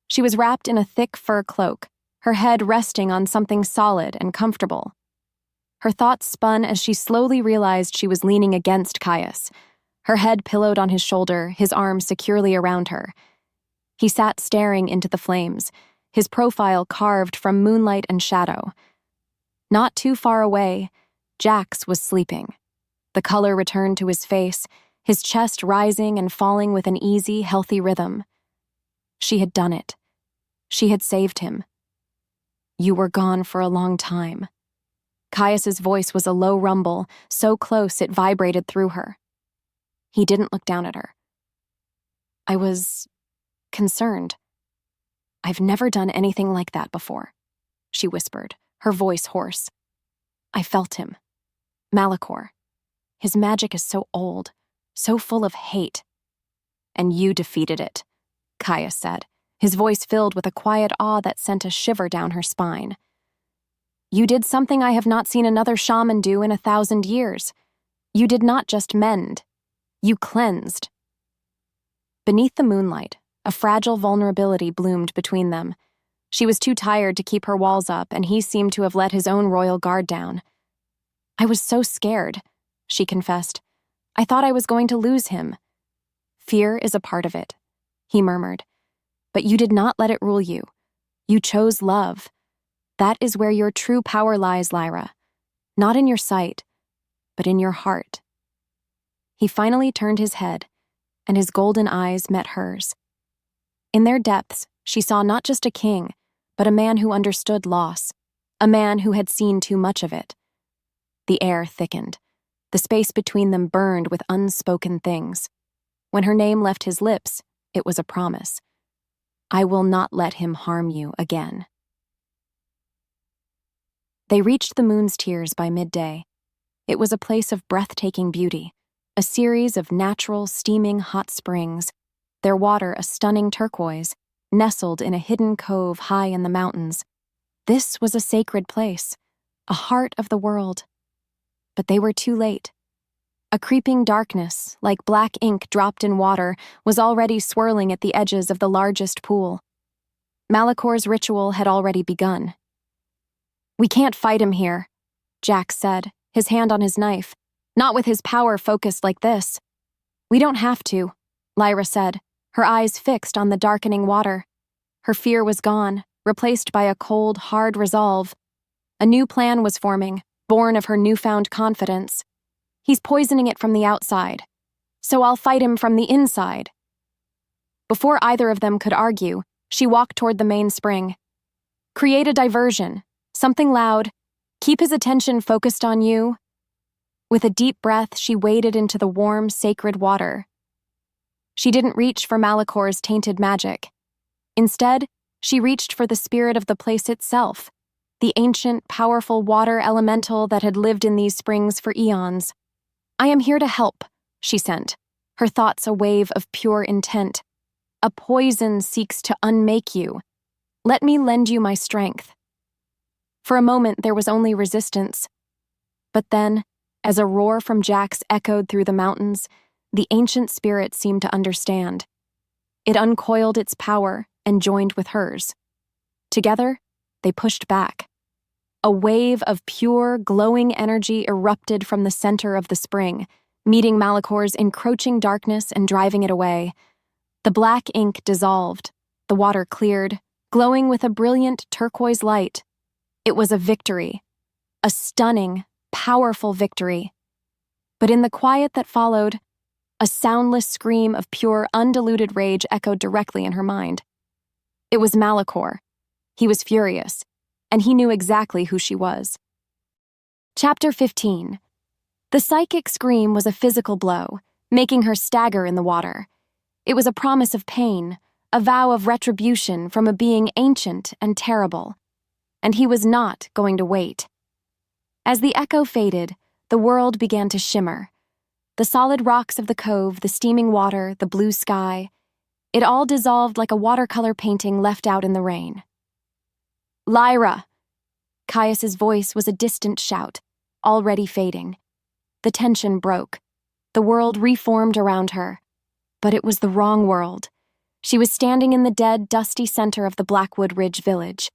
Speaker 1: She was wrapped in a thick fur cloak, her head resting on something solid and comfortable. Her thoughts spun as she slowly realized she was leaning against Caius, her head pillowed on his shoulder, his arms securely around her. He sat staring into the flames, his profile carved from moonlight and shadow. Not too far away, Jax was sleeping. The color returned to his face, his chest rising and falling with an easy, healthy rhythm. She had done it. She had saved him. "You were gone for a long time," Caius's voice was a low rumble, so close it vibrated through her. He didn't look down at her. I was concerned. I've never done anything like that before, she whispered, her voice hoarse. I felt him. Malachor. His magic is so old, so full of hate. And you defeated it, Caius said, his voice filled with a quiet awe that sent a shiver down her spine. You did something I have not seen another shaman do in 1,000 years. You did not just mend. You cleansed. Beneath the moonlight, a fragile vulnerability bloomed between them. She was too tired to keep her walls up, and he seemed to have let his own royal guard down. I was so scared, she confessed. I thought I was going to lose him. Fear is a part of it, he murmured. But you did not let it rule you. You chose love. That is where your true power lies, Lyra. Not in your sight, but in your heart. He finally turned his head, and his golden eyes met hers. In their depths, she saw not just a king, but a man who understood loss, a man who had seen too much of it. The air thickened. The space between them burned with unspoken things. When her name left his lips, it was a promise. I will not let him harm you again. They reached the moon's tears by midday. It was a place of breathtaking beauty, a series of natural, steaming hot springs, their water a stunning turquoise, nestled in a hidden cove high in the mountains. This was a sacred place, a heart of the world. But they were too late. A creeping darkness, like black ink dropped in water, was already swirling at the edges of the largest pool. Malachor's ritual had already begun. We can't fight him here, Jack said, his hand on his knife. Not with his power focused like this. We don't have to, Lyra said, her eyes fixed on the darkening water. Her fear was gone, replaced by a cold, hard resolve. A new plan was forming, born of her newfound confidence. He's poisoning it from the outside, so I'll fight him from the inside. Before either of them could argue, she walked toward the main spring. Create a diversion, something loud. Keep his attention focused on you. With a deep breath, she waded into the warm, sacred water. She didn't reach for Malachor's tainted magic. Instead, she reached for the spirit of the place itself, the ancient, powerful water elemental that had lived in these springs for eons. I am here to help, she sent, her thoughts a wave of pure intent. A poison seeks to unmake you. Let me lend you my strength. For a moment, there was only resistance. But then, as a roar from Jax echoed through the mountains, the ancient spirit seemed to understand. It uncoiled its power and joined with hers. Together, they pushed back. A wave of pure, glowing energy erupted from the center of the spring, meeting Malachor's encroaching darkness and driving it away. The black ink dissolved, the water cleared, glowing with a brilliant turquoise light. It was a victory, a stunning, powerful victory. But in the quiet that followed, a soundless scream of pure, undiluted rage echoed directly in her mind. It was Malachor. He was furious, and he knew exactly who she was. Chapter 15. The psychic scream was a physical blow, making her stagger in the water. It was a promise of pain, a vow of retribution from a being ancient and terrible. And he was not going to wait. As the echo faded, the world began to shimmer. The solid rocks of the cove, the steaming water, the blue sky, it all dissolved like a watercolor painting left out in the rain. Lyra! Caius's voice was a distant shout, already fading. The tension broke. The world reformed around her. But it was the wrong world. She was standing in the dead, dusty center of the Blackwood Ridge village.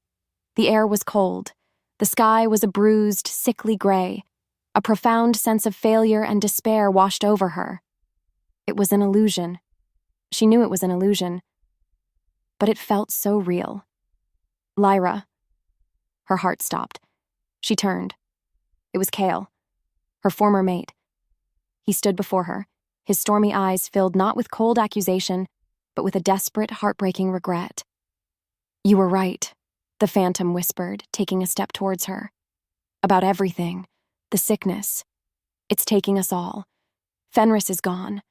Speaker 1: The air was cold. The sky was a bruised, sickly gray. A profound sense of failure and despair washed over her. It was an illusion. She knew it was an illusion. But it felt so real. Lyra. Her heart stopped. She turned. It was Kael, her former mate. He stood before her, his stormy eyes filled not with cold accusation, but with a desperate, heartbreaking regret. You were right, the phantom whispered, taking a step towards her. about everything. The sickness. It's taking us all. Fenris is gone.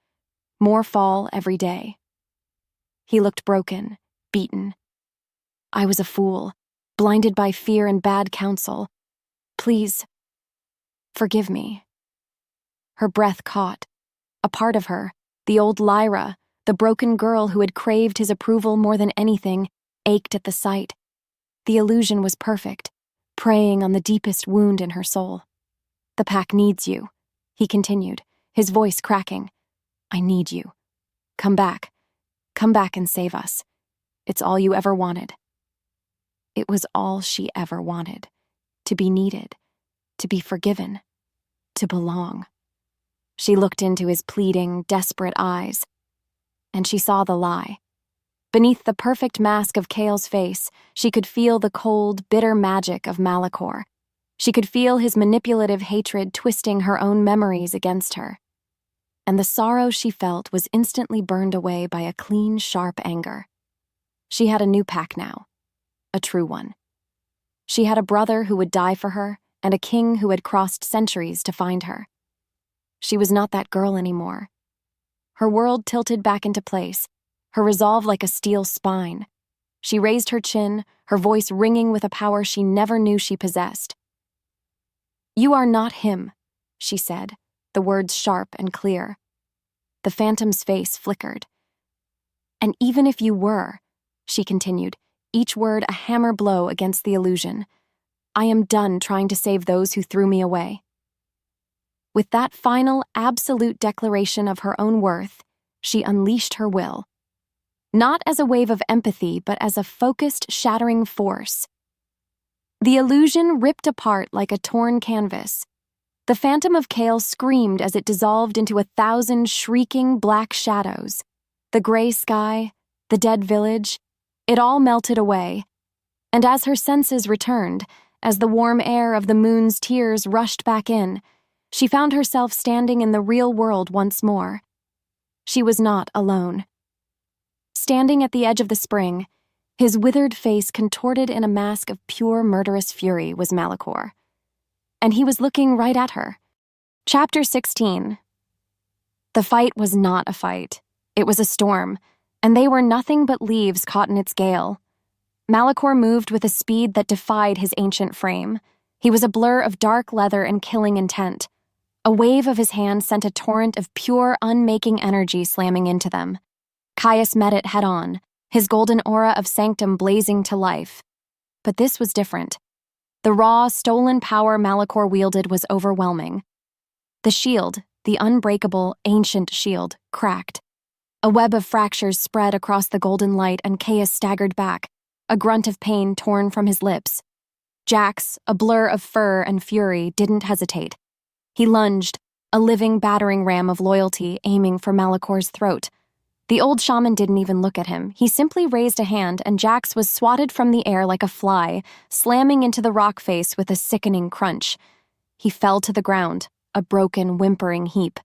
Speaker 1: More fall every day. He looked broken, beaten. I was a fool, blinded by fear and bad counsel. Please, forgive me. Her breath caught. A part of her, the old Lyra, the broken girl who had craved his approval more than anything, ached at the sight. The illusion was perfect, preying on the deepest wound in her soul. The pack needs you, he continued, his voice cracking. I need you. Come back and save us. It's all you ever wanted. It was all she ever wanted. To be needed, to be forgiven, to belong. She looked into his pleading, desperate eyes, and she saw the lie. Beneath the perfect mask of Kael's face, she could feel the cold, bitter magic of Malachor. She could feel his manipulative hatred twisting her own memories against her. And the sorrow she felt was instantly burned away by a clean, sharp anger. She had a new pack now, a true one. She had a brother who would die for her and a king who had crossed centuries to find her. She was not that girl anymore. Her world tilted back into place, her resolve like a steel spine. She raised her chin, her voice ringing with a power she never knew she possessed. You are not him, she said, the words sharp and clear. The phantom's face flickered. And even if you were, she continued, each word a hammer blow against the illusion, I am done trying to save those who threw me away. With that final, absolute declaration of her own worth, she unleashed her will. Not as a wave of empathy, but as a focused, shattering force. The illusion ripped apart like a torn canvas. The phantom of Kael screamed as it dissolved into 1,000 shrieking black shadows. The gray sky, the dead village, it all melted away. And as her senses returned, as the warm air of the moon's tears rushed back in, she found herself standing in the real world once more. She was not alone. Standing at the edge of the spring, his withered face contorted in a mask of pure murderous fury, was Malachor. And he was looking right at her. Chapter 16. The fight was not a fight. It was a storm, and they were nothing but leaves caught in its gale. Malachor moved with a speed that defied his ancient frame. He was a blur of dark leather and killing intent. A wave of his hand sent a torrent of pure, unmaking energy slamming into them. Caius met it head-on, his golden aura of sanctum blazing to life. But this was different. The raw, stolen power Malachor wielded was overwhelming. The shield, the unbreakable, ancient shield, cracked. A web of fractures spread across the golden light and Caius staggered back, a grunt of pain torn from his lips. Jax, a blur of fur and fury, didn't hesitate. He lunged, a living battering ram of loyalty aiming for Malachor's throat. The old shaman didn't even look at him. He simply raised a hand, and Jax was swatted from the air like a fly, slamming into the rock face with a sickening crunch. He fell to the ground, a broken, whimpering heap.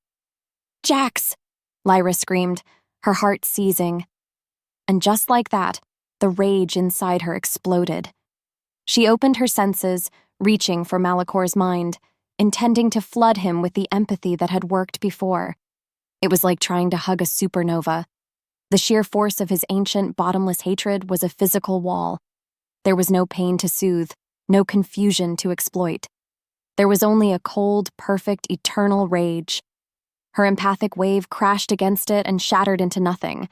Speaker 1: "Jax!" Lyra screamed, her heart seizing. And just like that, the rage inside her exploded. She opened her senses, reaching for Malachor's mind, intending to flood him with the empathy that had worked before. It was like trying to hug a supernova. The sheer force of his ancient, bottomless hatred was a physical wall. There was no pain to soothe, no confusion to exploit. There was only a cold, perfect, eternal rage. Her empathic wave crashed against it and shattered into nothing.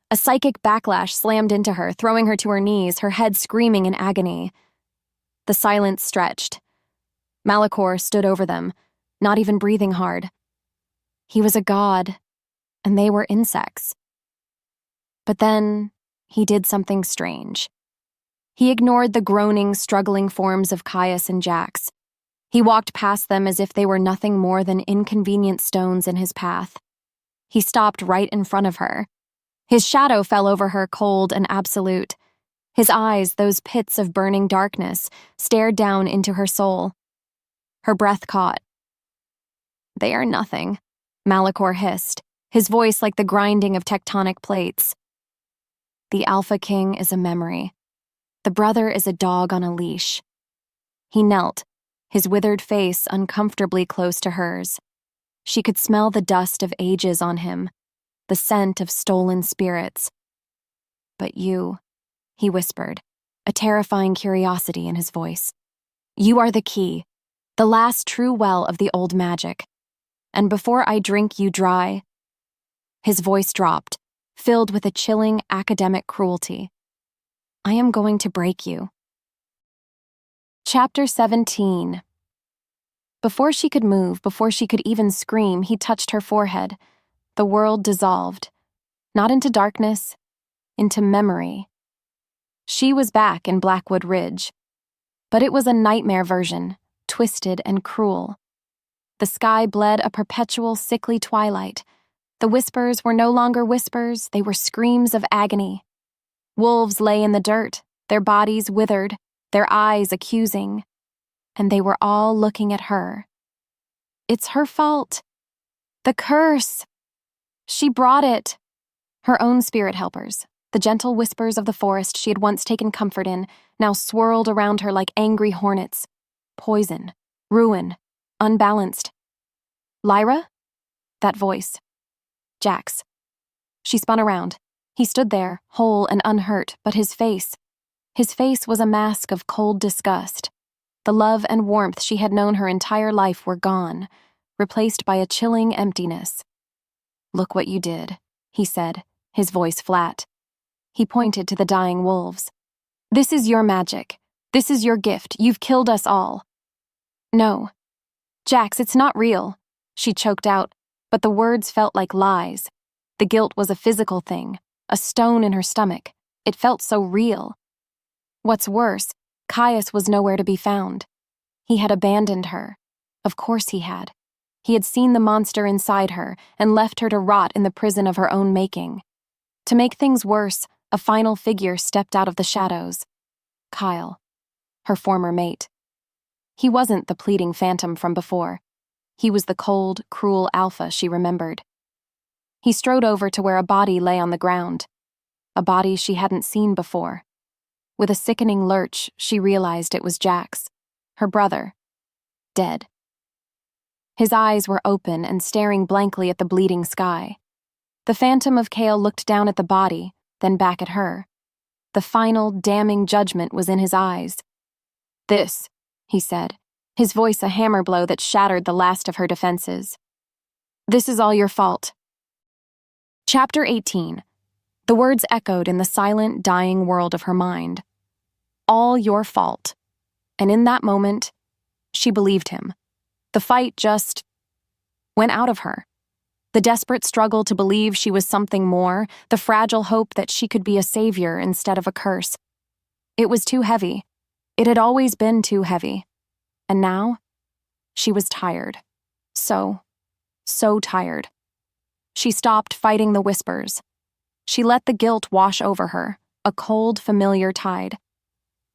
Speaker 1: A psychic backlash slammed into her, throwing her to her knees, her head screaming in agony. The silence stretched. Malachor stood over them, not even breathing hard. He was a god, and they were insects. But then, he did something strange. He ignored the groaning, struggling forms of Caius and Jax. He walked past them as if they were nothing more than inconvenient stones in his path. He stopped right in front of her. His shadow fell over her, cold and absolute. His eyes, those pits of burning darkness, stared down into her soul. Her breath caught. "They are nothing," Malachor hissed, his voice like the grinding of tectonic plates. "The Alpha King is a memory. The brother is a dog on a leash." He knelt, his withered face uncomfortably close to hers. She could smell the dust of ages on him, the scent of stolen spirits. "But you," he whispered, a terrifying curiosity in his voice. "You are the key, the last true well of the old magic. And before I drink you dry—" His voice dropped, filled with a chilling academic cruelty. "I am going to break you." Chapter 17. Before she could move, before she could even scream, he touched her forehead. The world dissolved. Not into darkness, into memory. She was back in Blackwood Ridge. But it was a nightmare version, twisted and cruel. The sky bled a perpetual sickly twilight. The whispers were no longer whispers, they were screams of agony. Wolves lay in the dirt, their bodies withered, their eyes accusing. And they were all looking at her. It's her fault. The curse. She brought it. Her own spirit helpers, the gentle whispers of the forest she had once taken comfort in, now swirled around her like angry hornets. Poison, ruin, unbalanced. "Lyra?" That voice. Jax. She spun around. He stood there, whole and unhurt, but his face was a mask of cold disgust. The love and warmth she had known her entire life were gone, replaced by a chilling emptiness. "Look what you did," he said, his voice flat. He pointed to the dying wolves. "This is your magic. This is your gift. You've killed us all." "No. Jax, it's not real," she choked out, but the words felt like lies. The guilt was a physical thing, a stone in her stomach. It felt so real. What's worse, Caius was nowhere to be found. He had abandoned her. Of course he had. He had seen the monster inside her and left her to rot in the prison of her own making. To make things worse, a final figure stepped out of the shadows. Kael, her former mate. He wasn't the pleading phantom from before. He was the cold, cruel alpha she remembered. He strode over to where a body lay on the ground. A body she hadn't seen before. With a sickening lurch, she realized it was Jax, her brother, dead. His eyes were open and staring blankly at the bleeding sky. The phantom of Kael looked down at the body, then back at her. The final, damning judgment was in his eyes. "This," he said, his voice a hammer blow that shattered the last of her defenses. "This is all your fault." Chapter 18. The words echoed in the silent, dying world of her mind. All your fault. And in that moment, she believed him. The fight just went out of her. The desperate struggle to believe she was something more, the fragile hope that she could be a savior instead of a curse. It was too heavy. It had always been too heavy. And now, she was tired. So tired. She stopped fighting the whispers. She let the guilt wash over her, a cold, familiar tide.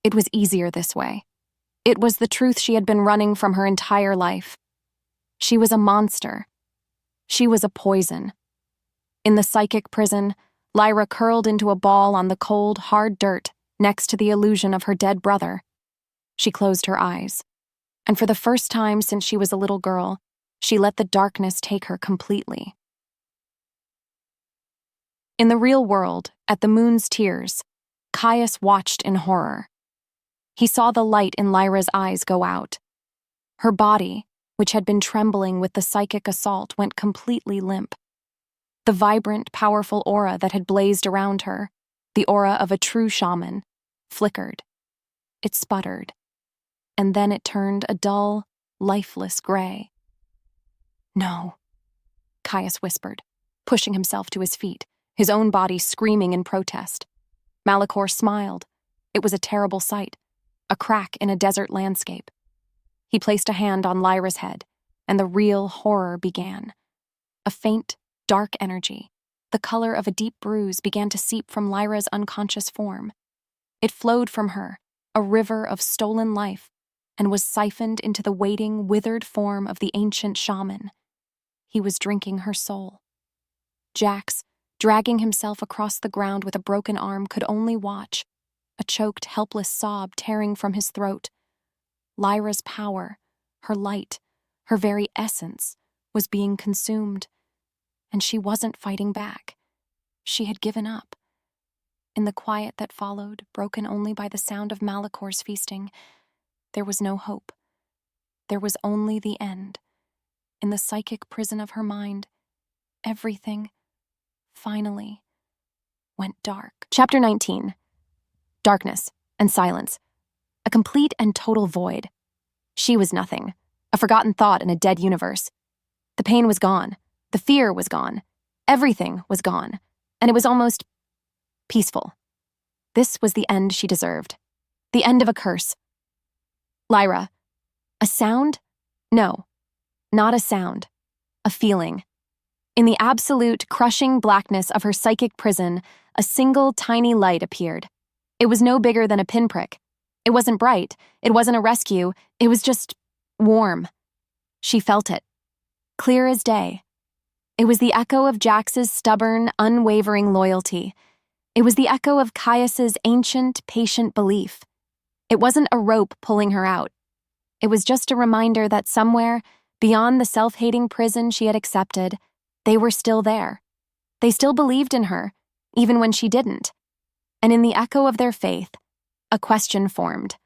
Speaker 1: It was easier this way. It was the truth she had been running from her entire life. She was a monster. She was a poison. In the psychic prison, Lyra curled into a ball on the cold, hard dirt next to the illusion of her dead brother. She closed her eyes. And for the first time since she was a little girl, she let the darkness take her completely. In the real world, at the moon's tears, Caius watched in horror. He saw the light in Lyra's eyes go out. Her body, which had been trembling with the psychic assault, went completely limp. The vibrant, powerful aura that had blazed around her, the aura of a true shaman, flickered. It sputtered. And then it turned a dull, lifeless gray. "No," Caius whispered, pushing himself to his feet, his own body screaming in protest. Malachor smiled. It was a terrible sight, a crack in a desert landscape. He placed a hand on Lyra's head, and the real horror began. A faint, dark energy, the color of a deep bruise, began to seep from Lyra's unconscious form. It flowed from her, a river of stolen life, and was siphoned into the waiting, withered form of the ancient shaman. He was drinking her soul. Jax, dragging himself across the ground with a broken arm, could only watch, a choked, helpless sob tearing from his throat. Lyra's power, Her light, her very essence, was being consumed, and she wasn't fighting back. She had given up. In the quiet that followed, broken only by the sound of Malicor's feasting, there was no hope. There was only the end. In the psychic prison of her mind, everything, finally, went dark. Chapter 19. Darkness and silence. A complete and total void. She was nothing, a forgotten thought in a dead universe. The pain was gone. The fear was gone. Everything was gone. And it was almost peaceful. This was the end she deserved. The end of a curse. Lyra. A sound? No, not a sound. A feeling. In the absolute, crushing blackness of her psychic prison, a single tiny light appeared. It was no bigger than a pinprick. It wasn't bright. It wasn't a rescue. It was just warm. She felt it. Clear as day. It was the echo of Jax's stubborn, unwavering loyalty. It was the echo of Caius's ancient, patient belief. It wasn't a rope pulling her out. It was just a reminder that somewhere, beyond the self-hating prison she had accepted, they were still there. They still believed in her, even when she didn't. And in the echo of their faith, a question formed.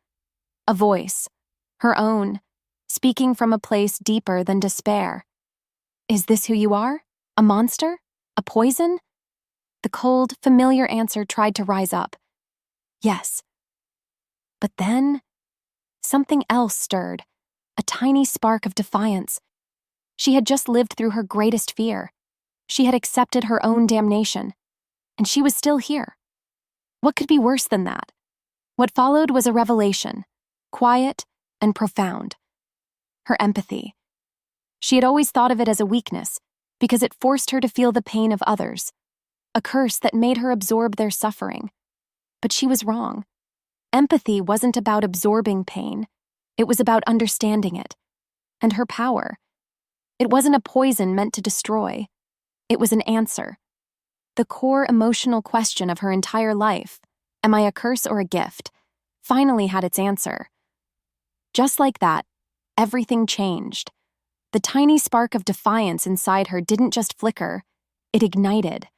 Speaker 1: A voice, her own, speaking from a place deeper than despair. Is this who you are? A monster? A poison? The cold, familiar answer tried to rise up. Yes. But then, something else stirred, a tiny spark of defiance. She had just lived through her greatest fear. She had accepted her own damnation, and she was still here. What could be worse than that? What followed was a revelation, quiet and profound. Her empathy. She had always thought of it as a weakness, because it forced her to feel the pain of others, a curse that made her absorb their suffering. But she was wrong. Empathy wasn't about absorbing pain. It was about understanding it. And her power. It wasn't a poison meant to destroy. It was an answer. The core emotional question of her entire life, am I a curse or a gift, finally had its answer. Just like that, everything changed. The tiny spark of defiance inside her didn't just flicker, it ignited.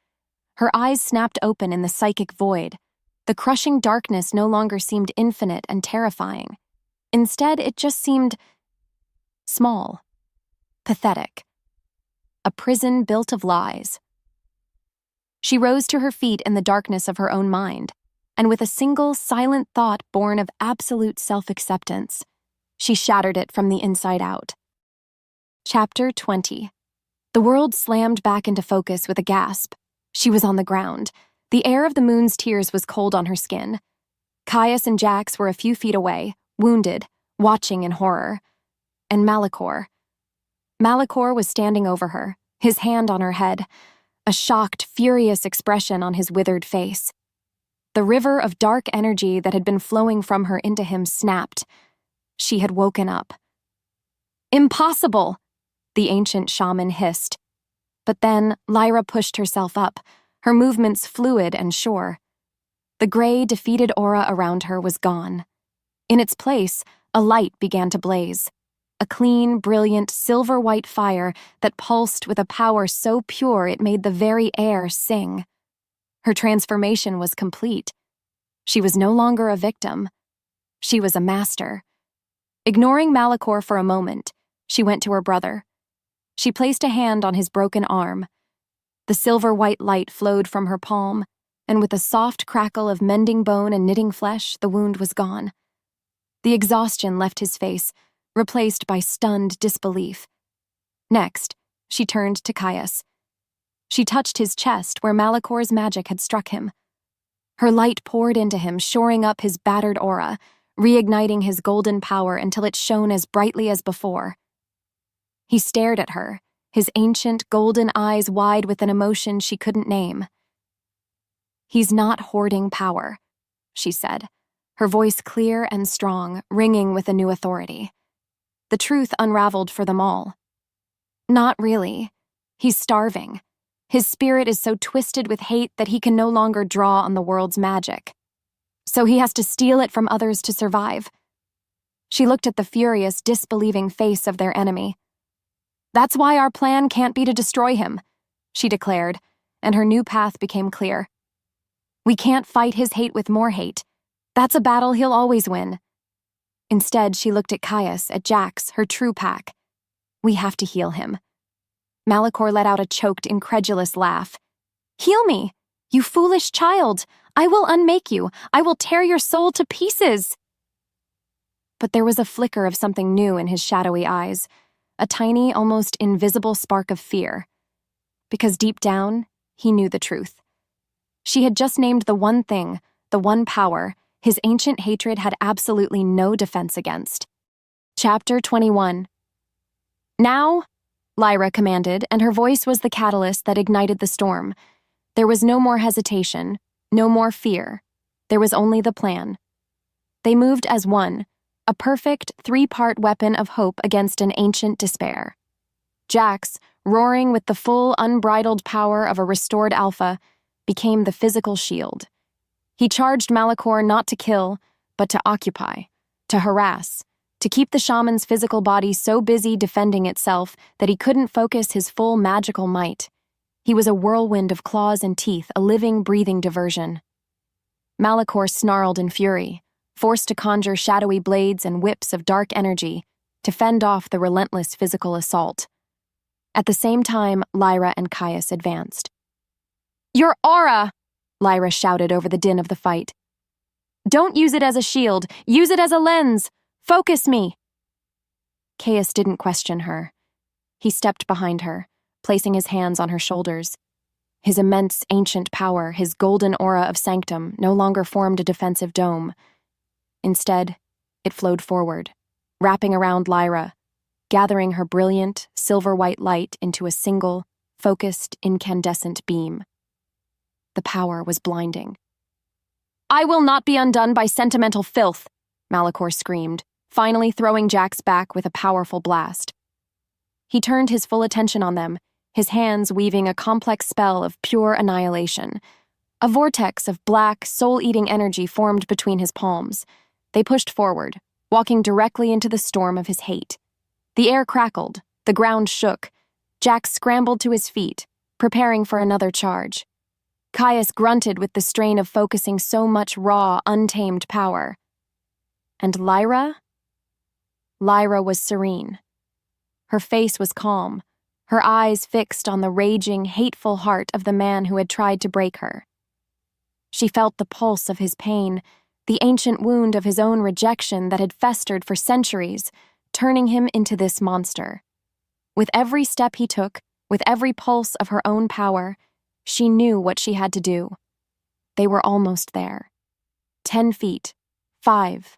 Speaker 1: Her eyes snapped open in the psychic void. The crushing darkness no longer seemed infinite and terrifying. Instead, it just seemed small, pathetic. A prison built of lies. She rose to her feet in the darkness of her own mind, and with a single silent thought born of absolute self-acceptance, she shattered it from the inside out. Chapter 20. The world slammed back into focus with a gasp. She was on the ground. The air of the moon's tears was cold on her skin. Caius and Jax were a few feet away, wounded, watching in horror. And Malicor was standing over her, his hand on her head, a shocked, furious expression on his withered face. The river of dark energy that had been flowing from her into him snapped. She had woken up. Impossible! The ancient shaman hissed. But then Lyra pushed herself up, her movements fluid and sure. The gray, defeated aura around her was gone. In its place, a light began to blaze. A clean, brilliant, silver-white fire that pulsed with a power so pure it made the very air sing. Her transformation was complete. She was no longer a victim. She was a master. Ignoring Malicor for a moment, she went to her brother. She placed a hand on his broken arm. The silver-white light flowed from her palm, and with a soft crackle of mending bone and knitting flesh, the wound was gone. The exhaustion left his face, replaced by stunned disbelief. Next, she turned to Caius. She touched his chest where Malicor's magic had struck him. Her light poured into him, shoring up his battered aura, reigniting his golden power until it shone as brightly as before. He stared at her, his ancient golden eyes wide with an emotion she couldn't name. "He's not hoarding power," she said, her voice clear and strong, ringing with a new authority. The truth unraveled for them all. Not really. He's starving. His spirit is so twisted with hate that he can no longer draw on the world's magic. So he has to steal it from others to survive. She looked at the furious, disbelieving face of their enemy. "That's why our plan can't be to destroy him," she declared, and her new path became clear. "We can't fight his hate with more hate. That's a battle he'll always win." Instead, she looked at Caius, at Jax, her true pack. "We have to heal him." Malachor let out a choked, incredulous laugh. "Heal me! You foolish child! I will unmake you! I will tear your soul to pieces!" But there was a flicker of something new in his shadowy eyes, a tiny, almost invisible spark of fear. Because deep down, he knew the truth. She had just named the one thing, the one power, his ancient hatred had absolutely no defense against. Chapter 21. "Now," Lyra commanded, and her voice was the catalyst that ignited the storm. There was no more hesitation, no more fear. There was only the plan. They moved as one, a perfect three-part weapon of hope against an ancient despair. Jax, roaring with the full, unbridled power of a restored alpha, became the physical shield. He charged Malachor not to kill, but to occupy, to harass, to keep the shaman's physical body so busy defending itself that he couldn't focus his full magical might. He was a whirlwind of claws and teeth, a living, breathing diversion. Malachor snarled in fury, forced to conjure shadowy blades and whips of dark energy to fend off the relentless physical assault. At the same time, Lyra and Caius advanced. "Your aura!" Lyra shouted over the din of the fight. "Don't use it as a shield, use it as a lens! Focus me!" Caius didn't question her. He stepped behind her, placing his hands on her shoulders. His immense, ancient power, his golden aura of sanctum, no longer formed a defensive dome. Instead, it flowed forward, wrapping around Lyra, gathering her brilliant, silver-white light into a single, focused, incandescent beam. The power was blinding. "I will not be undone by sentimental filth," Malachor screamed, finally throwing Jax back with a powerful blast. He turned his full attention on them, his hands weaving a complex spell of pure annihilation. A vortex of black, soul-eating energy formed between his palms. They pushed forward, walking directly into the storm of his hate. The air crackled, the ground shook. Jax scrambled to his feet, preparing for another charge. Caius grunted with the strain of focusing so much raw, untamed power. And Lyra? Lyra was serene. Her face was calm, her eyes fixed on the raging, hateful heart of the man who had tried to break her. She felt the pulse of his pain, the ancient wound of his own rejection that had festered for centuries, turning him into this monster. With every step he took, with every pulse of her own power, she knew what she had to do. They were almost there. 10 feet. 5.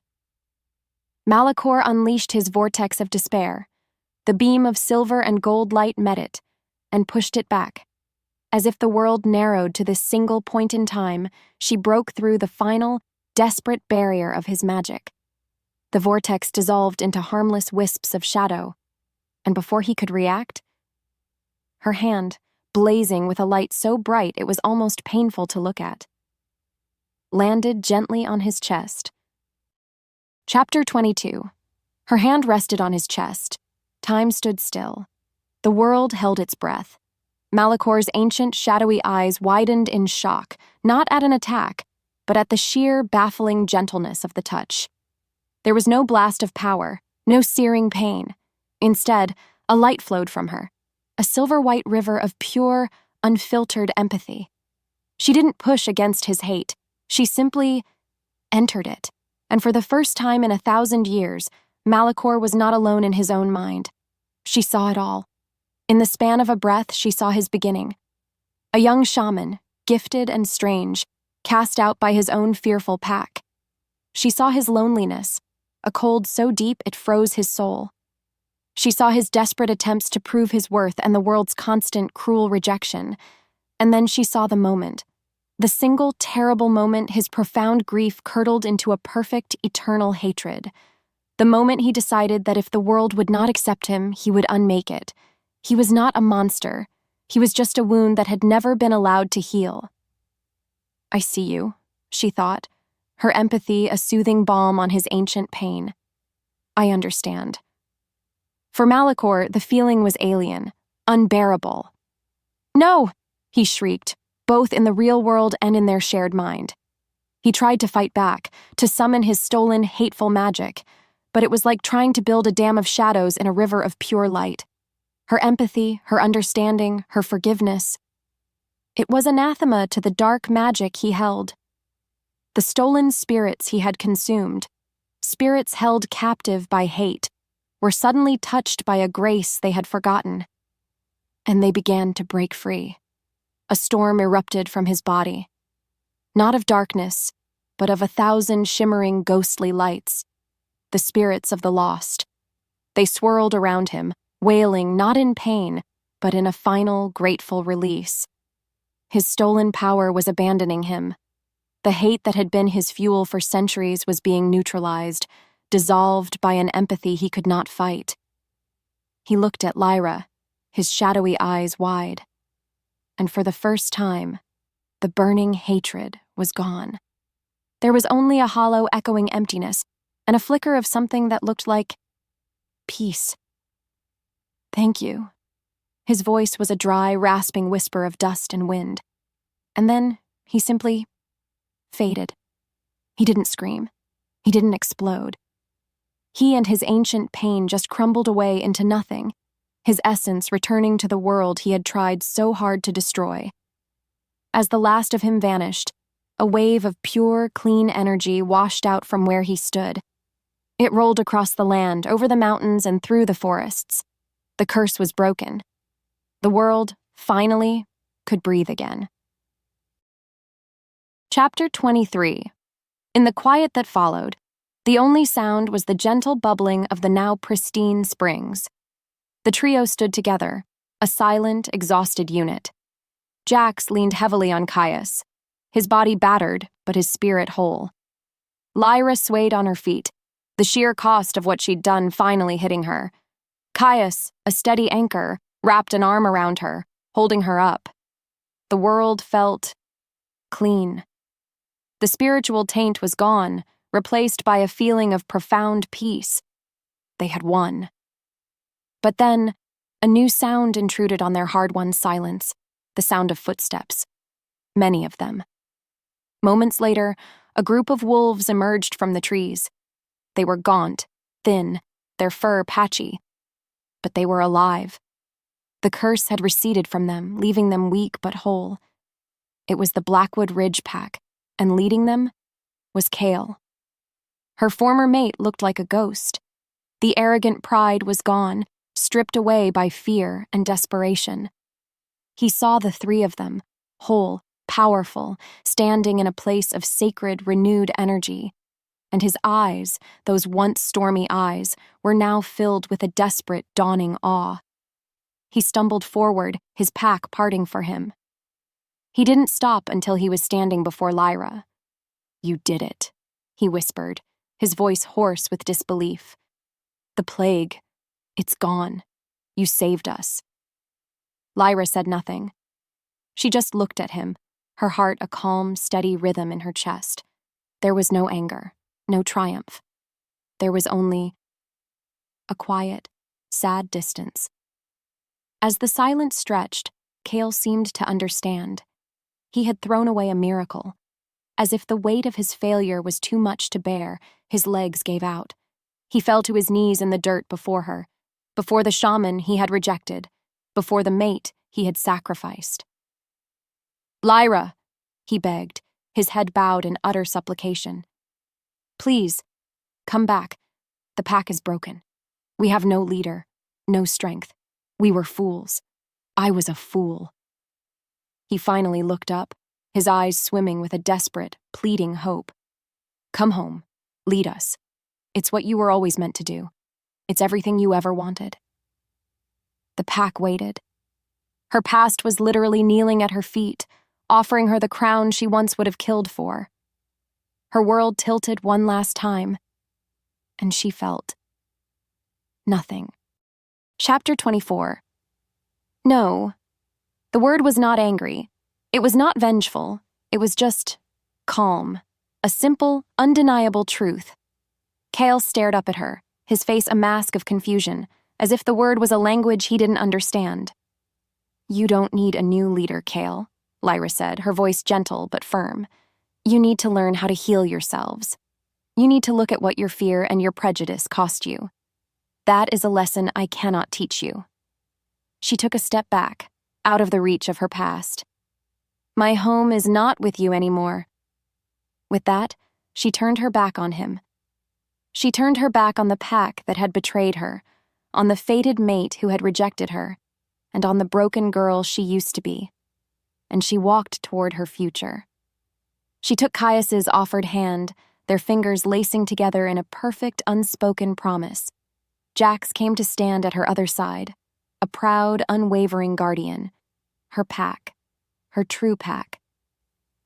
Speaker 1: Malachor unleashed his vortex of despair. The beam of silver and gold light met it, and pushed it back. As if the world narrowed to this single point in time, she broke through the final, desperate barrier of his magic. The vortex dissolved into harmless wisps of shadow, and before he could react, her hand, blazing with a light so bright it was almost painful to look at, landed gently on his chest. Chapter 22. Her hand rested on his chest. Time stood still. The world held its breath. Malachor's ancient, shadowy eyes widened in shock, not at an attack, but at the sheer, baffling gentleness of the touch. There was no blast of power, no searing pain. Instead, a light flowed from her, a silver-white river of pure, unfiltered empathy. She didn't push against his hate. She simply entered it. And for the first time in 1,000 years, Malachor was not alone in his own mind. She saw it all. In the span of a breath, she saw his beginning. A young shaman, gifted and strange, cast out by his own fearful pack. She saw his loneliness, a cold so deep it froze his soul. She saw his desperate attempts to prove his worth and the world's constant, cruel rejection. And then she saw the moment. The single, terrible moment his profound grief curdled into a perfect, eternal hatred. The moment he decided that if the world would not accept him, he would unmake it. He was not a monster. He was just a wound that had never been allowed to heal. "I see you," she thought, her empathy a soothing balm on his ancient pain. I understand. For Malachor, the feeling was alien, unbearable. No, he shrieked, both in the real world and in their shared mind. He tried to fight back, to summon his stolen, hateful magic, but it was like trying to build a dam of shadows in a river of pure light. Her empathy, her understanding, her forgiveness. It was anathema to the dark magic he held. The stolen spirits he had consumed, spirits held captive by hate, were suddenly touched by a grace they had forgotten. And they began to break free. A storm erupted from his body. Not of darkness, but of 1,000 shimmering ghostly lights. The spirits of the lost. They swirled around him, wailing not in pain, but in a final, grateful release. His stolen power was abandoning him. The hate that had been his fuel for centuries was being neutralized, dissolved by an empathy he could not fight. He looked at Lyra, his shadowy eyes wide. And for the first time, the burning hatred was gone. There was only a hollow, echoing emptiness, and a flicker of something that looked like peace. Thank you. His voice was a dry, rasping whisper of dust and wind. And then he simply faded. He didn't scream. He didn't explode. He and his ancient pain just crumbled away into nothing, his essence returning to the world he had tried so hard to destroy. As the last of him vanished, a wave of pure, clean energy washed out from where he stood. It rolled across the land, over the mountains, and through the forests. The curse was broken. The world, finally, could breathe again. Chapter 23. In the quiet that followed, the only sound was the gentle bubbling of the now pristine springs. The trio stood together, a silent, exhausted unit. Jax leaned heavily on Caius, his body battered, but his spirit whole. Lyra swayed on her feet, the sheer cost of what she'd done finally hitting her. Caius, a steady anchor, wrapped an arm around her, holding her up. The world felt clean. The spiritual taint was gone, replaced by a feeling of profound peace. They had won. But then, a new sound intruded on their hard-won silence, the sound of footsteps. Many of them. Moments later, a group of wolves emerged from the trees. They were gaunt, thin, their fur patchy. But they were alive. The curse had receded from them, leaving them weak but whole. It was the Blackwood Ridge pack, and leading them was Kael. Her former mate looked like a ghost. The arrogant pride was gone, stripped away by fear and desperation. He saw the three of them, whole, powerful, standing in a place of sacred, renewed energy. And his eyes, those once stormy eyes, were now filled with a desperate, dawning awe. He stumbled forward, his pack parting for him. He didn't stop until he was standing before Lyra. "You did it," he whispered, his voice hoarse with disbelief. "The plague, it's gone. You saved us." Lyra said nothing. She just looked at him, her heart a calm, steady rhythm in her chest. There was no anger, no triumph. There was only a quiet, sad distance. As the silence stretched, Kael seemed to understand. He had thrown away a miracle. As if the weight of his failure was too much to bear, his legs gave out. He fell to his knees in the dirt before her, before the shaman he had rejected, before the mate he had sacrificed. "Lyra," he begged, his head bowed in utter supplication. "Please, come back. The pack is broken. We have no leader, no strength. We were fools. I was a fool." He finally looked up, his eyes swimming with a desperate, pleading hope. "Come home. Lead us. It's what you were always meant to do. It's everything you ever wanted." The pack waited. Her past was literally kneeling at her feet, offering her the crown she once would have killed for. Her world tilted one last time, and she felt nothing. Chapter 24. No. The word was not angry. It was not vengeful. It was just calm. A simple, undeniable truth. Kael stared up at her, his face a mask of confusion, as if the word was a language he didn't understand. "You don't need a new leader, Kael," Lyra said, her voice gentle but firm. "You need to learn how to heal yourselves. You need to look at what your fear and your prejudice cost you. That is a lesson I cannot teach you." She took a step back, out of the reach of her past. "My home is not with you anymore." With that, she turned her back on him. She turned her back on the pack that had betrayed her, on the fated mate who had rejected her, and on the broken girl she used to be. And she walked toward her future. She took Caius's offered hand, their fingers lacing together in a perfect, unspoken promise. Jax came to stand at her other side, a proud, unwavering guardian. Her pack, her true pack.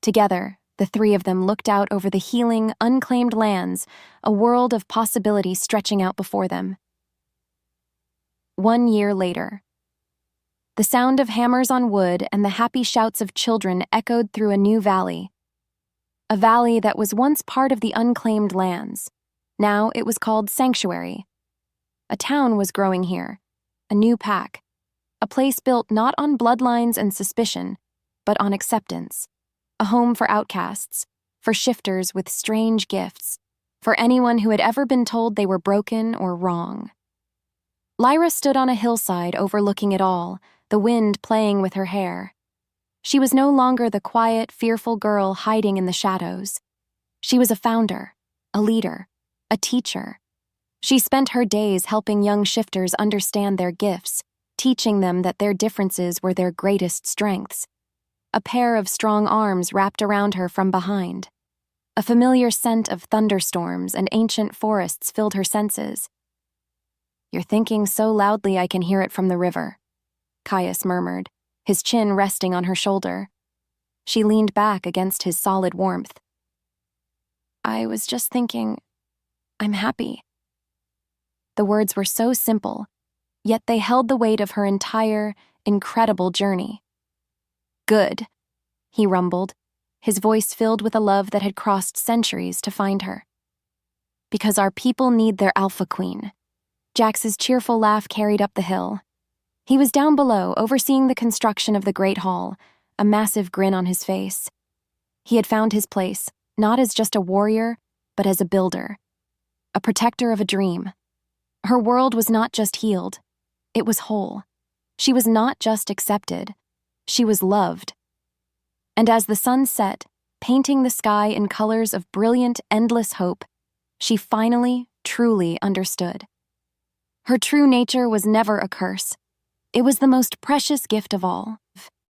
Speaker 1: Together, the three of them looked out over the healing, unclaimed lands, a world of possibility stretching out before them. 1 year later. The sound of hammers on wood and the happy shouts of children echoed through a new valley. A valley that was once part of the unclaimed lands. Now it was called Sanctuary. A town was growing here, a new pack, a place built not on bloodlines and suspicion, but on acceptance. A home for outcasts, for shifters with strange gifts, for anyone who had ever been told they were broken or wrong. Lyra stood on a hillside overlooking it all, the wind playing with her hair. She was no longer the quiet, fearful girl hiding in the shadows. She was a founder, a leader, a teacher. She spent her days helping young shifters understand their gifts, teaching them that their differences were their greatest strengths. A pair of strong arms wrapped around her from behind. A familiar scent of thunderstorms and ancient forests filled her senses. "You're thinking so loudly I can hear it from the river," Caius murmured, his chin resting on her shoulder. She leaned back against his solid warmth. "I was just thinking, I'm happy." The words were so simple, yet they held the weight of her entire, incredible journey. "Good," he rumbled, his voice filled with a love that had crossed centuries to find her. "Because our people need their alpha queen." Jax's cheerful laugh carried up the hill. He was down below, overseeing the construction of the Great Hall, a massive grin on his face. He had found his place, not as just a warrior, but as a builder, a protector of a dream. Her world was not just healed, it was whole. She was not just accepted, she was loved. And as the sun set, painting the sky in colors of brilliant, endless hope, she finally, truly understood. Her true nature was never a curse. It was the most precious gift of all.